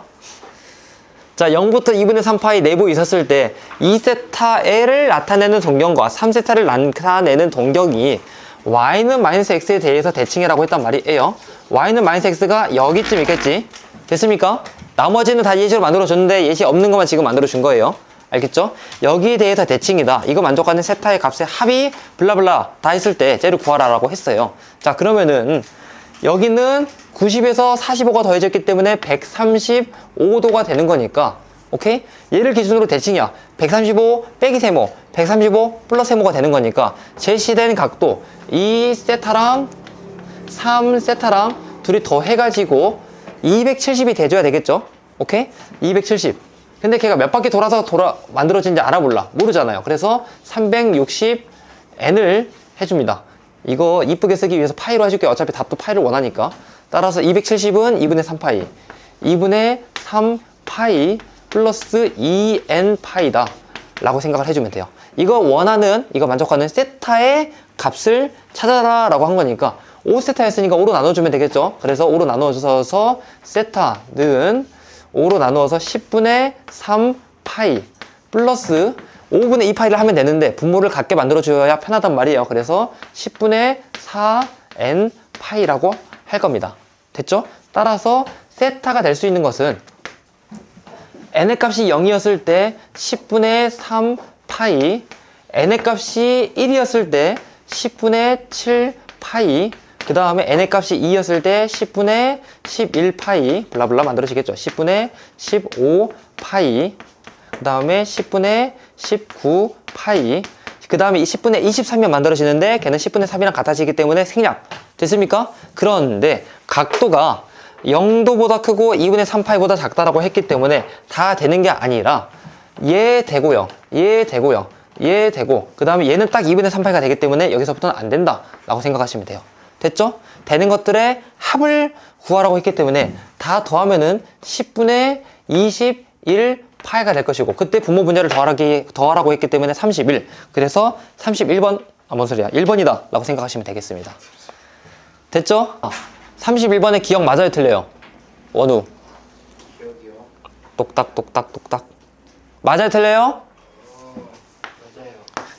자, 0부터 2분의 3파이 내부 있었을 때 2세타를 나타내는 동경과 3세타를 나타내는 동경이 Y는 마이너스 X에 대해서 대칭이라고 했단 말이에요. Y는 마이너스 X가 여기쯤 있겠지? 됐습니까? 나머지는 다 예시로 만들어줬는데 예시 없는 것만 지금 만들어준 거예요. 알겠죠? 여기에 대해서 대칭이다. 이거 만족하는 세타의 값의 합이 블라블라 다 했을 때 쟤를 구하라 라고 했어요. 자, 그러면은 여기는 90에서 45가 더해졌기 때문에 135도가 되는 거니까 오케이? 얘를 기준으로 대칭이야. 135 빼기 세모, 135 플러스 세모가 되는 거니까 제시된 각도 이 세타랑 3 세타랑 둘이 더 해가지고 270이 돼줘야 되겠죠? 오케이? 270. 근데 걔가 몇 바퀴 돌아서 만들어진지 알아볼라. 모르잖아요. 그래서 360n을 해줍니다. 이거 이쁘게 쓰기 위해서 파이로 해줄게요. 어차피 답도 파이를 원하니까. 따라서 270은 2분의 3파이. 2분의 3파이 플러스 2n 파이다. 라고 생각을 해주면 돼요. 이거 원하는, 이거 만족하는 세타의 값을 찾아라 라고 한 거니까 5세타였으니까 5로 나눠주면 되겠죠. 그래서 5로 나눠줘서 세타는 5로 나누어서 10분의 3파이 플러스 5분의 2파이를 하면 되는데 분모를 같게 만들어줘야 편하단 말이에요. 그래서 10분의 4n 파이라고 할 겁니다. 됐죠? 따라서 세타가 될 수 있는 것은 n의 값이 0이었을 때 10분의 3파이, n의 값이 1이었을 때 10분의 7파이, 그 다음에 n의 값이 2였을 때 10분의 11파이 블라블라 만들어지겠죠. 10분의 15파이, 그 다음에 10분의 19파이, 그 다음에 10분의 23이면 만들어지는데 걔는 10분의 3이랑 같아지기 때문에 생략 됐습니까? 그런데 각도가 0도보다 크고 2분의 3파이보다 작다라고 했기 때문에 다 되는 게 아니라 얘 되고요, 얘 되고요, 얘 되고, 그 다음에 얘는 딱 2분의 3파이가 되기 때문에 여기서부터는 안 된다 라고 생각하시면 돼요. 됐죠? 되는 것들의 합을 구하라고 했기 때문에 다 더하면은 10분의 21파이가 될 것이고, 그때 분모 분자를 더하라고 했기 때문에 31. 그래서 31번, 뭔 소리야, 1번이다 라고 생각하시면 되겠습니다. 됐죠? 31번의 기억 맞아요, 틀려요? 원우. 기억이요. 똑딱똑딱똑딱. 맞아요, 틀려요? 맞아요.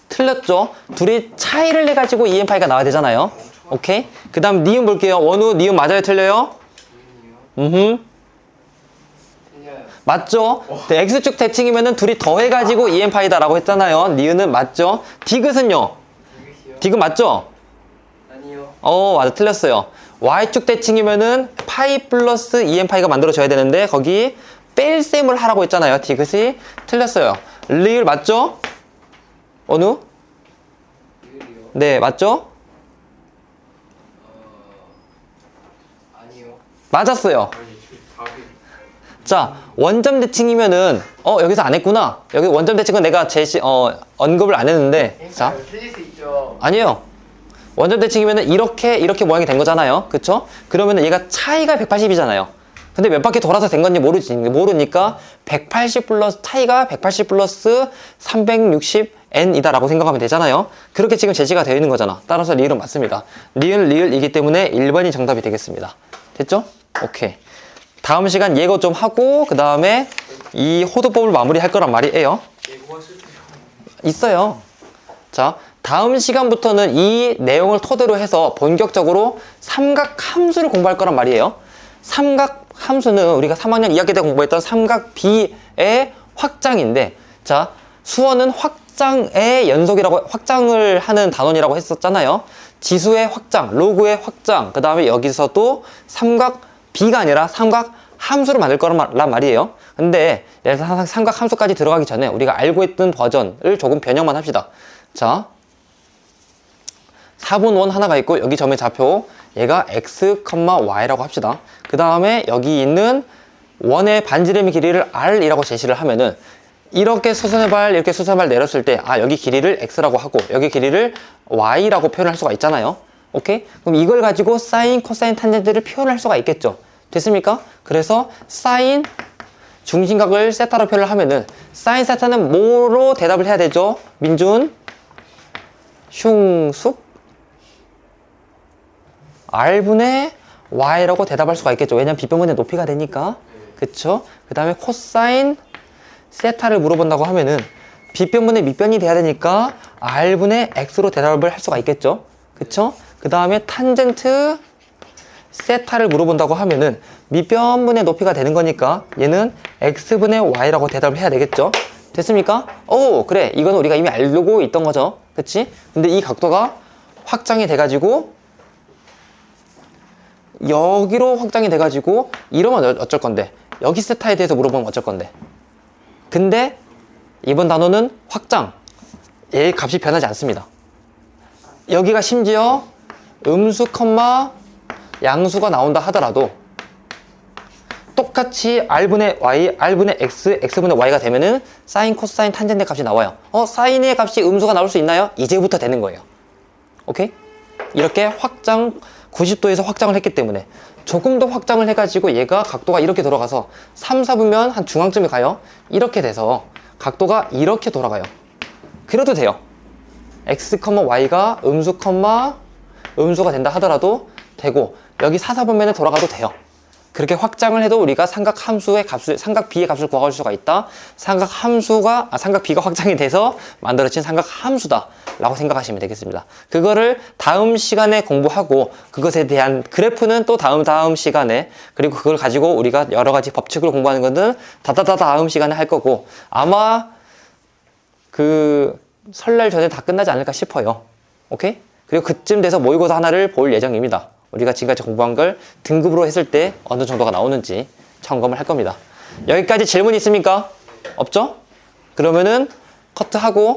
틀렸죠? 둘이 차이를 내가지고 2n파이가 나와야 되잖아요. 오케이? 그 다음 니은 볼게요. 원우, 니은 맞아요, 틀려요? 틀려요. 맞죠? 네, X축 대칭이면은 둘이 더해가지고 2n파이다 라고 했잖아요. 니은은 맞죠? 디귿은요? 디귿이요. 디귿 맞죠? 아니요. 맞아, 틀렸어요. Y축 대칭이면은 파이 플러스 2n파이가 만들어져야 되는데 거기 뺄셈을 하라고 했잖아요. 디귿이 틀렸어요. 리을 맞죠? 원우? 디귿이요. 네, 맞죠? 아니요. 맞았어요. 아니, 답이. 자, 원점 대칭이면은 여기서 안 했구나. 여기 원점 대칭은 내가 언급을 안 했는데, 자, 틀릴 수 있죠. 아니에요. 원점 대칭이면은 이렇게 모양이 된 거잖아요. 그쵸? 그러면은 얘가 차이가 180이잖아요. 근데 몇 바퀴 돌아서 된 건지 모르니까 180 플러스 차이가 180 플러스 360n이다 라고 생각하면 되잖아요. 그렇게 지금 제시가 되어 있는 거잖아. 따라서 리을은 맞습니다. 리을이기 때문에 1번이 정답이 되겠습니다. 됐죠? 오케이. 다음 시간 예고 좀 하고 그 다음에 이 호도법을 마무리할 거란 말이에요. 예고가 실패요. 있어요. 자, 다음 시간부터는 이 내용을 토대로 해서 본격적으로 삼각 함수를 공부할 거란 말이에요. 삼각 함수는 우리가 3학년 2학기 때 공부했던 삼각 B의 확장인데, 자, 수어는 확장의 연속이라고, 확장을 하는 단원이라고 했었잖아요. 지수의 확장, 로그의 확장, 그 다음에 여기서도 삼각 B가 아니라 삼각 함수를 만들 거란 말이에요. 근데 예를 들어서 삼각 함수까지 들어가기 전에 우리가 알고 있던 버전을 조금 변형만 합시다. 자, 4분 원 하나가 있고 여기 점의 좌표 얘가 x, y라고 합시다. 그 다음에 여기 있는 원의 반지름의 길이를 r이라고 제시를 하면은 이렇게 수선의 발 이렇게 수선의 발 내렸을 때 여기 길이를 x라고 하고 여기 길이를 y라고 표현할 수가 있잖아요. 오케이? 그럼 이걸 가지고 사인, 코사인, 탄젠트를 표현할 수가 있겠죠. 됐습니까? 그래서 사인 중심각을 세타로 표현을 하면은 사인 세타는 뭐로 대답을 해야 되죠? 민준? 흉숙? r분의 y라고 대답할 수가 있겠죠. 왜냐면 빗변분의 높이가 되니까. 그쵸? 그 다음에 코사인 세타를 물어본다고 하면은 빗변분의 밑변이 돼야 되니까 r분의 x로 대답을 할 수가 있겠죠. 그쵸? 그 다음에 탄젠트 세타를 물어본다고 하면은 밑변분의 높이가 되는 거니까 얘는 x분의 y라고 대답을 해야 되겠죠. 됐습니까? 오, 그래. 이건 우리가 이미 알고 있던 거죠. 그치? 근데 이 각도가 확장이 돼가지고 여기로 확장이 돼가지고 이러면 어쩔 건데, 여기 세타에 대해서 물어보면 어쩔 건데. 근데 이번 단원은 확장. 얘의 값이 변하지 않습니다. 여기가 심지어 음수, 양수가 나온다 하더라도 똑같이 r분의 y, r분의 x, x분의 y가 되면은 사인, 코사인, 탄젠트 값이 나와요. 사인의 값이 음수가 나올 수 있나요? 이제부터 되는 거예요. 오케이? 이렇게 확장, 90도에서 확장을 했기 때문에 조금 더 확장을 해가지고 얘가 각도가 이렇게 돌아가서 3, 4분면 한 중앙쯤에 가요. 이렇게 돼서 각도가 이렇게 돌아가요. 그래도 돼요. x, y가 음수, 음수가 된다 하더라도 되고 여기 4, 4분면에 돌아가도 돼요. 그렇게 확장을 해도 우리가 삼각 함수의 값을, 삼각 b의 값을 구할 수가 있다. 삼각 b가 확장이 돼서 만들어진 삼각 함수다 라고 생각하시면 되겠습니다. 그거를 다음 시간에 공부하고 그것에 대한 그래프는 또 다음 시간에, 그리고 그걸 가지고 우리가 여러 가지 법칙을 공부하는 것은 다음 시간에 할 거고, 아마 그 설날 전에 다 끝나지 않을까 싶어요. 오케이? 그리고 그쯤 돼서 모의고사 하나를 볼 예정입니다. 우리가 지금까지 공부한 걸 등급으로 했을 때 어느 정도가 나오는지 점검을 할 겁니다. 여기까지 질문 있습니까? 없죠? 그러면은 커트하고